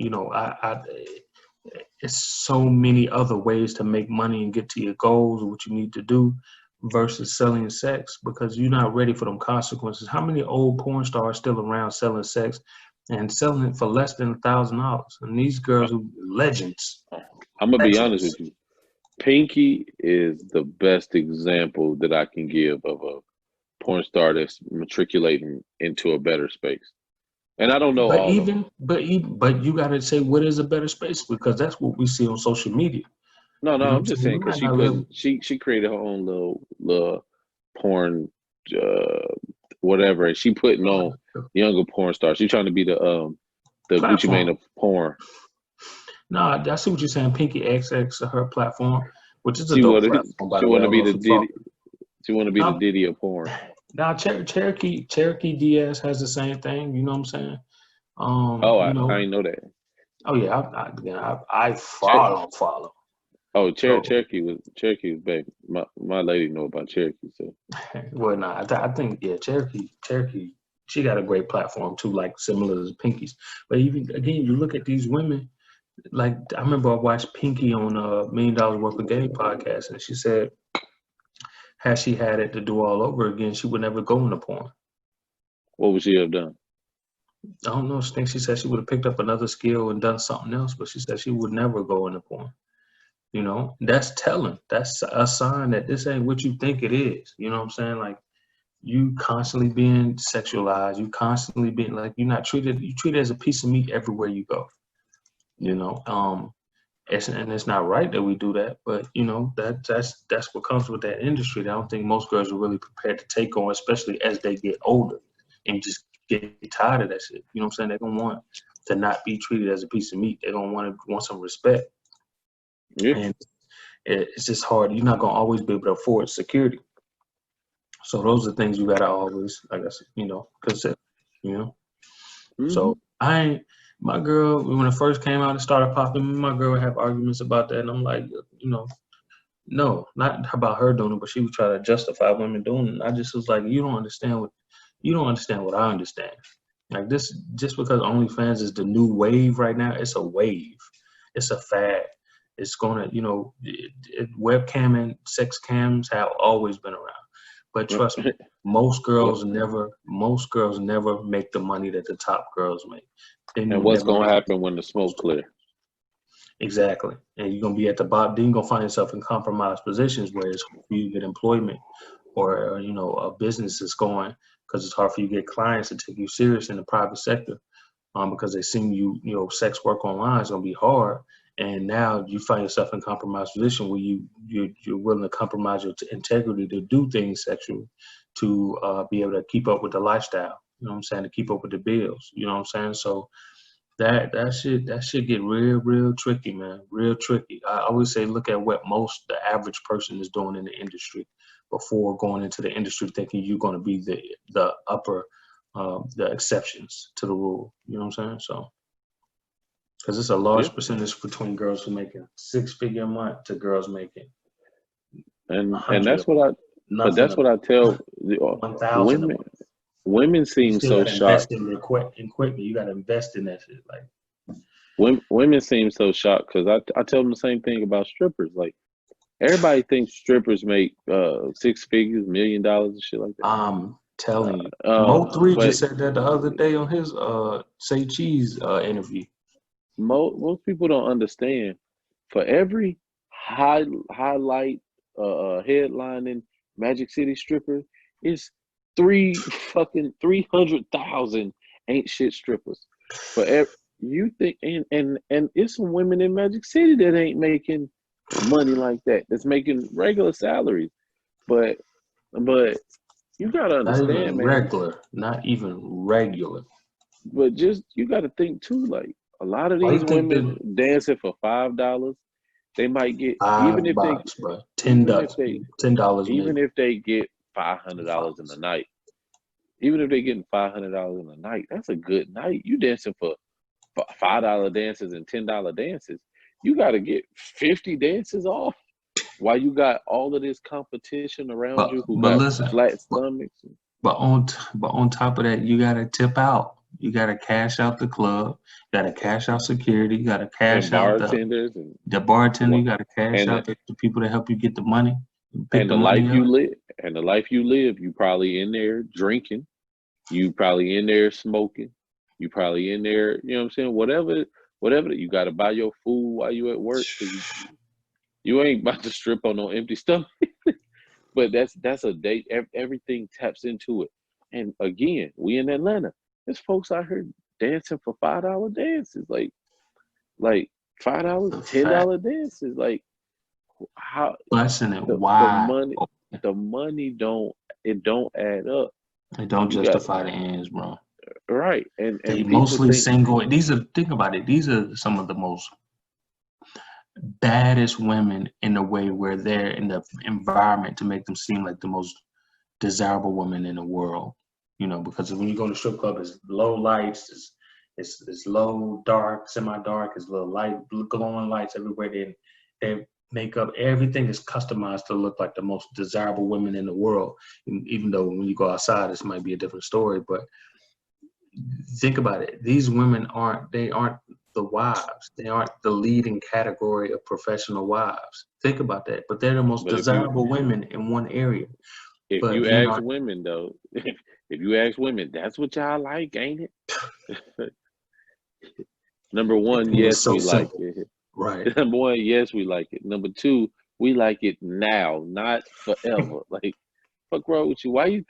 it's so many other ways to make money and get to your goals or what you need to do versus selling sex because you're not ready for them consequences. How many old porn stars still around selling sex and selling it for less than $1,000? And these girls are legends. I'm gonna be honest Legends. with you. Pinky is the best example that I can give of a porn star that's matriculating into a better space. And I don't know But all of them. but you gotta say what is a better space because that's what we see on social media. No, You know what I'm I'm just saying? saying You because might not really. she created her own little porn whatever, and she putting on younger porn stars. She's trying to be the Gucci Mane Platform. of porn. No, I see what you're saying. Pinky XX, her platform, which is a She dope wanna platform, by she the way. I wanna don't be know if the you follow. Diddy. She wanna be the Now, Diddy of porn. Cherokee Diaz has the same thing. You know what I'm saying? Oh, I ain't know that. Oh yeah, I follow. So, Cherokee was back. My lady know about Cherokee, so well, no, I think yeah, Cherokee, she got a great platform too, like similar to Pinky's. But even again, you look at these women. Like I remember I watched Pinky on $1 Million Worth of Game podcast, and she said, had she had it to do all over again, she would never go into porn. what would she have done? I don't know. I think she said she would have picked up another skill and done something else, but she said she would never go into porn. That's telling. That's a sign that this ain't what you think it is. You know what I'm saying? Like you constantly being sexualized, you constantly being like you treated as a piece of meat everywhere you go. It's not right that we do that, but that's what comes with that industry. I don't think most girls are really prepared to take on, especially as they get older and just get tired of that shit. You know what I'm saying? They're gonna want to not be treated as a piece of meat. They're gonna want some respect. Yeah. And it's just hard. You're not gonna always be able to afford security. So those are things you gotta always, I guess, consider. Mm-hmm. So my girl, when it first came out and started popping, my girl would have arguments about that, and I'm like, no, not about her doing it, but she would try to justify women doing it. And I just was like, you don't understand what I understand. Like this, just because OnlyFans is the new wave right now, it's a wave, it's a fad. It's gonna, webcam and sex cams have always been around. But trust me, most girls never make the money that the top girls make. And what's gonna happen when the smoke clears? Exactly. And you're gonna be at the bottom, then you're gonna find yourself in compromised positions where it's hard for you to get employment or a business is going because it's hard for you to get clients to take you serious in the private sector. Because they seen sex work online is gonna be hard. And now you find yourself in a compromised position where you're willing to compromise your integrity to do things sexual to be able to keep up with the lifestyle. You know what I'm saying? To keep up with the bills. You know what I'm saying? So That shit get real tricky, man. Real tricky. I always say look at what the average person is doing in the industry before going into the industry thinking you're going to be the upper the exceptions to the rule. You know what I'm saying? So because it's a Yeah. large percentage between girls who making 6-figure a month to girls making And 100 that's a month. what Nothing a I month. tell 1,000 a women. month. Women You seem still so got to shocked. invest in equipment. You got to invest in that shit. Like, Women seem so shocked because I tell them the same thing about strippers. Like everybody thinks strippers make 6 figures, $1 million and shit like that. I'm telling you, Mo3 But just said that the other day on his Say Cheese interview. most people don't understand. For every highlight headlining Magic City stripper, it's 300,000 ain't shit strippers. For you think and it's some women in Magic City that ain't making money like that. That's making regular salaries. But you gotta Not understand, even man. regular. Not even regular. But just you gotta think too, like a lot of Why these you think women that dancing for $5, they might get $5, bro? even if they $10 maybe. even if they get $500 in a night, even if they getting $500 in a night, that's a good night. You dancing for $5 dances and $10 dances. You got to get 50 dances off while you got all of this competition around you who But got listen, flat stomachs. but on top of that, you gotta tip out. You gotta cash out the club. You gotta cash out security. You gotta And cash out bartenders the bartender. You what gotta cash and out the people that help you get the money, pick and the the money life you up. live and the life you live, you probably in there drinking, you probably in there smoking, you probably in there, you know what I'm saying? Whatever you got to buy your food while you at work because you ain't about to strip on no empty stomach. But that's a date. Everything taps into it. And again, we in Atlanta. There's folks out here dancing for $5 dances, like $5, The $10 fact, dances. Like how busting it the wide. money don't add up. They don't You got justify the ends, bro. right, They and people mostly think single. Think about it. These are some of the most baddest women in a way where they're in the environment to make them seem like the most desirable women in the world. You know, because when you go to strip club, it's low lights, it's low, dark, semi-dark, it's little light, glowing lights everywhere. They make up everything is customized to look like the most desirable women in the world. Even though when you go outside, this might be a different story. But think about it. These women aren't the wives. They aren't the leading category of professional wives. Think about that. But they're the most but desirable women in one area. if But you men ask aren't. women though, if you ask women, that's what y'all like, ain't it? Number one, It was yes, so we like simple. it. Right. Number one, yes, we like it. Number two, we like it now, not forever. Like, fuck wrong with you? Why do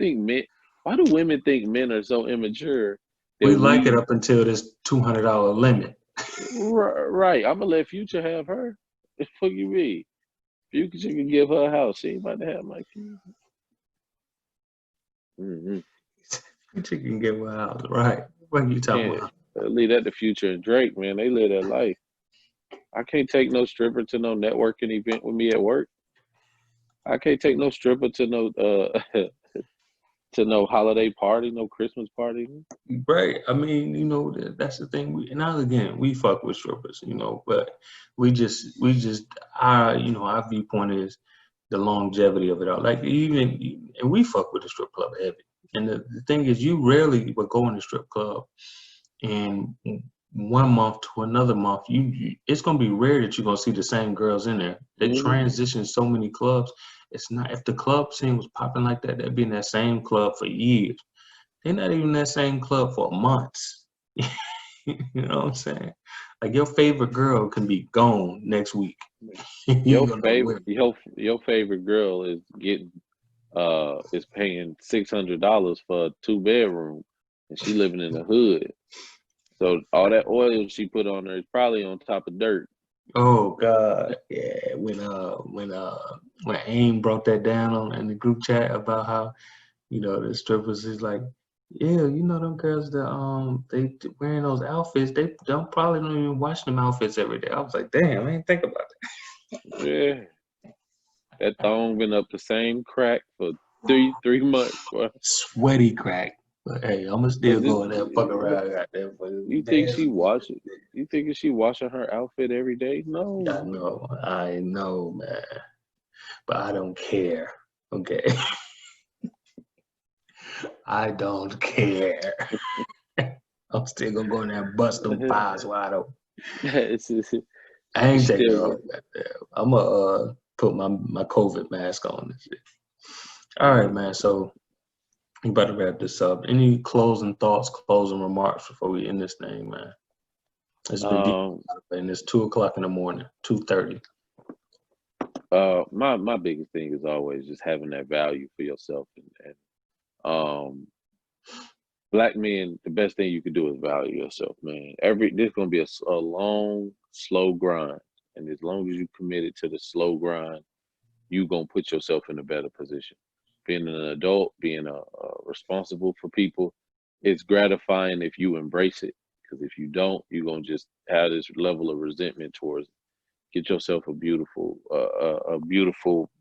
women think men are so immature that We like it up until this $200 limit. right, I'm gonna let Future have her. The fuck you mean? Future can give her a house. She ain't about to have my kids. Mm-hmm. You can get wild. Right. What are you talking Can't about? leave that to Future and Drake, man. They live that life. I can't take no stripper to no networking event with me at work. I can't take no stripper to no to no holiday party, no Christmas party. Right. I mean, you know, that's the thing. Now again, we fuck with strippers, you know, but our viewpoint is the longevity of it all. Like and we fuck with the strip club heavy. And the thing is, you rarely would go in the strip club and 1 month to another month, it's gonna be rare that you're gonna see the same girls in there. They Mm-hmm. transition so many clubs. It's not if the club scene was popping like that, they'd be in that same club for years. They're not even in that same club for months. You know what I'm saying? Like your favorite girl can be gone next week. You Your don't know favorite where. your favorite girl is paying $600 for a 2 bedroom, and she living in the hood. So all that oil she put on her is probably on top of dirt. Oh God, yeah. When AIM brought that down in the group chat about how the strippers is like Yeah, you know them girls that they wearing those outfits. They probably don't even wash them outfits every day. I was like, damn, I didn't think about Yeah, that thong been up the same crack for three months, bro. sweaty crack. But hey, I'ma But still go in there and fuck around out there for you think dance. she wash it? You think she washing her outfit every day? No. I know, man. But I don't care. Okay. I don't care. I'm still gonna go in there and bust them pies wide open. It's I ain't taking still, off. I'm gonna put my COVID mask on and shit. All right, man. So we about to wrap this up. Any closing thoughts, closing remarks before we end this thing, man? It's been deep, and it's 2:00 in the morning, 2:30. my biggest thing is always just having that value for yourself, and black men, the best thing you can do is value yourself, man. There's gonna be a long, slow grind, and as long as you committed to the slow grind, you gonna put yourself in a better position. Being an adult, being responsible for people, it's gratifying if you embrace it. Because if you don't, you're gonna just have this level of resentment towards it. Get yourself a beautiful,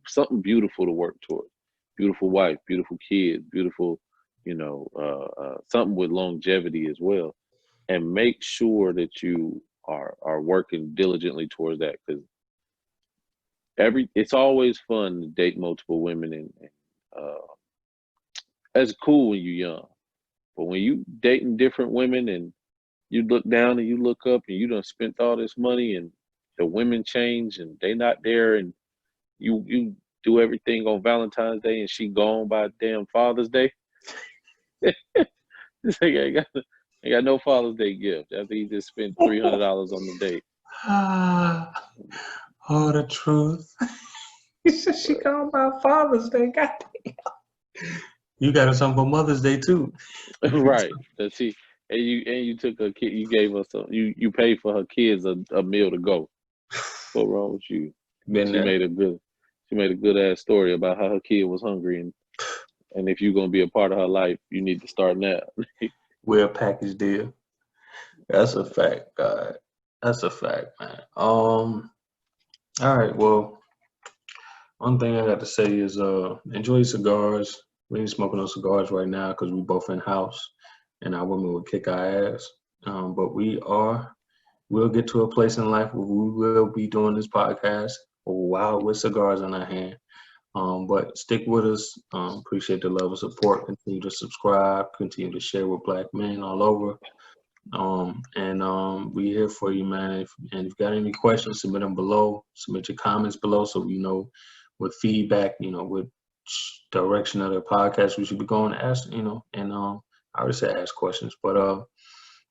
something beautiful to work towards. Beautiful wife, beautiful kids, beautiful, something with longevity as well. And make sure that you are working diligently towards that, because it's always fun to date multiple women, and that's cool when you're young. But when you dating different women and you look down and you look up and you done spent all this money and the women change and they not there, and you do everything on Valentine's Day and she gone by damn Father's Day. It's like I got no Father's Day gift after he just spent $300 on the date. Oh, the truth. He said she gone by Father's Day. God damn. You got her something for Mother's Day too. Right. That she and you took her kid. You gave her some. You paid for her kids a meal to go. What's wrong with you? Been She there. made a good ass story about how her kid was hungry, and if you're gonna be a part of her life, you need to start now. We're a package deal. That's a fact, God. That's a fact, man. All right, well, one thing I got to say is enjoy your cigars. We ain't smoking no cigars right now because we both in house and our women will kick our ass. But we'll get to a place in life where we will be doing this podcast while with cigars in our hand. But stick with us. Appreciate the love and support. Continue to subscribe. Continue to share with black men all over. We here for you, man. If you got any questions, submit them below. Submit your comments below so we know what feedback, what direction of the podcast we should be going to ask, and I already said ask questions. But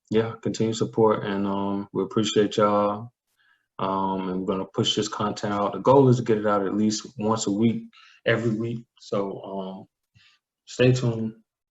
yeah, continue support, and we appreciate y'all. And we're gonna push this content out. The goal is to get it out at least once a week, every week. So stay tuned.